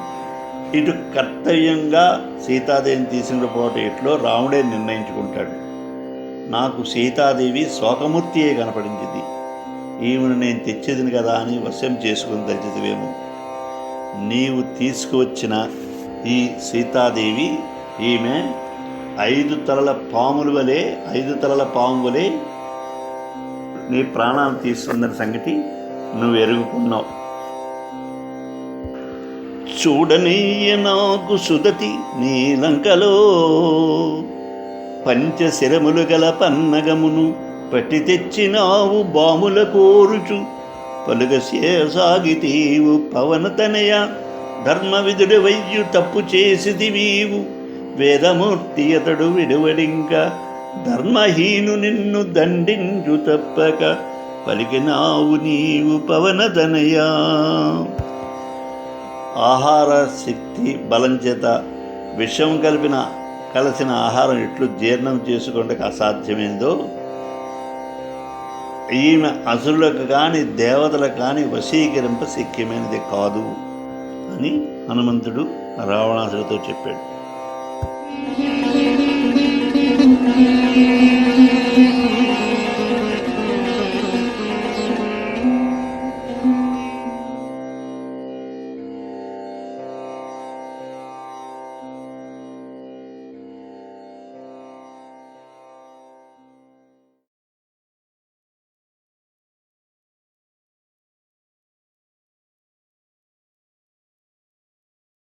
S1: ఇటు కర్తవ్యంగా సీతాదేవిని తీసుకుపోవటం ఎట్లో రాముడే నిర్ణయించుకుంటాడు. నాకు సీతాదేవి శోకమూర్తియే కనపడింది. ఈమెను నేను తెచ్చేదిని కదా అని వశం చేసుకుని తగ్గితేవేమో. నీవు తీసుకువచ్చిన ఈ సీతాదేవి ఈమె 5 తలల పాము వలె నీ ప్రాణాలు తీసుకుందన్న సంగతి నువ్వు ఎరుగుకున్నావు. చూడనీయ నాకు సుదతి నీ లంకలో పంచశిరములు గల పన్నగమును పట్టి తెచ్చినావు బాముల కోరుచు పలుగసాగితీవు పవనతనయ ధర్మవిధుడు వయ్యు తప్పు చేసిదివీవు వేదమూర్తి అతడు విడువడింక ధర్మహీను నిన్ను దండించు తప్పక పలికినావు నీవు పవనతనయా. ఆహార శక్తి బలం చేత విషం కలిసిన ఆహారం ఎట్లు జీర్ణం చేసుకుంటే అసాధ్యమైందో ఈమె అసురులకు కానీ దేవతలకు కానీ వశీకరింప శక్యమైనది కాదు అని హనుమంతుడు రావణాసుడితో చెప్పాడు.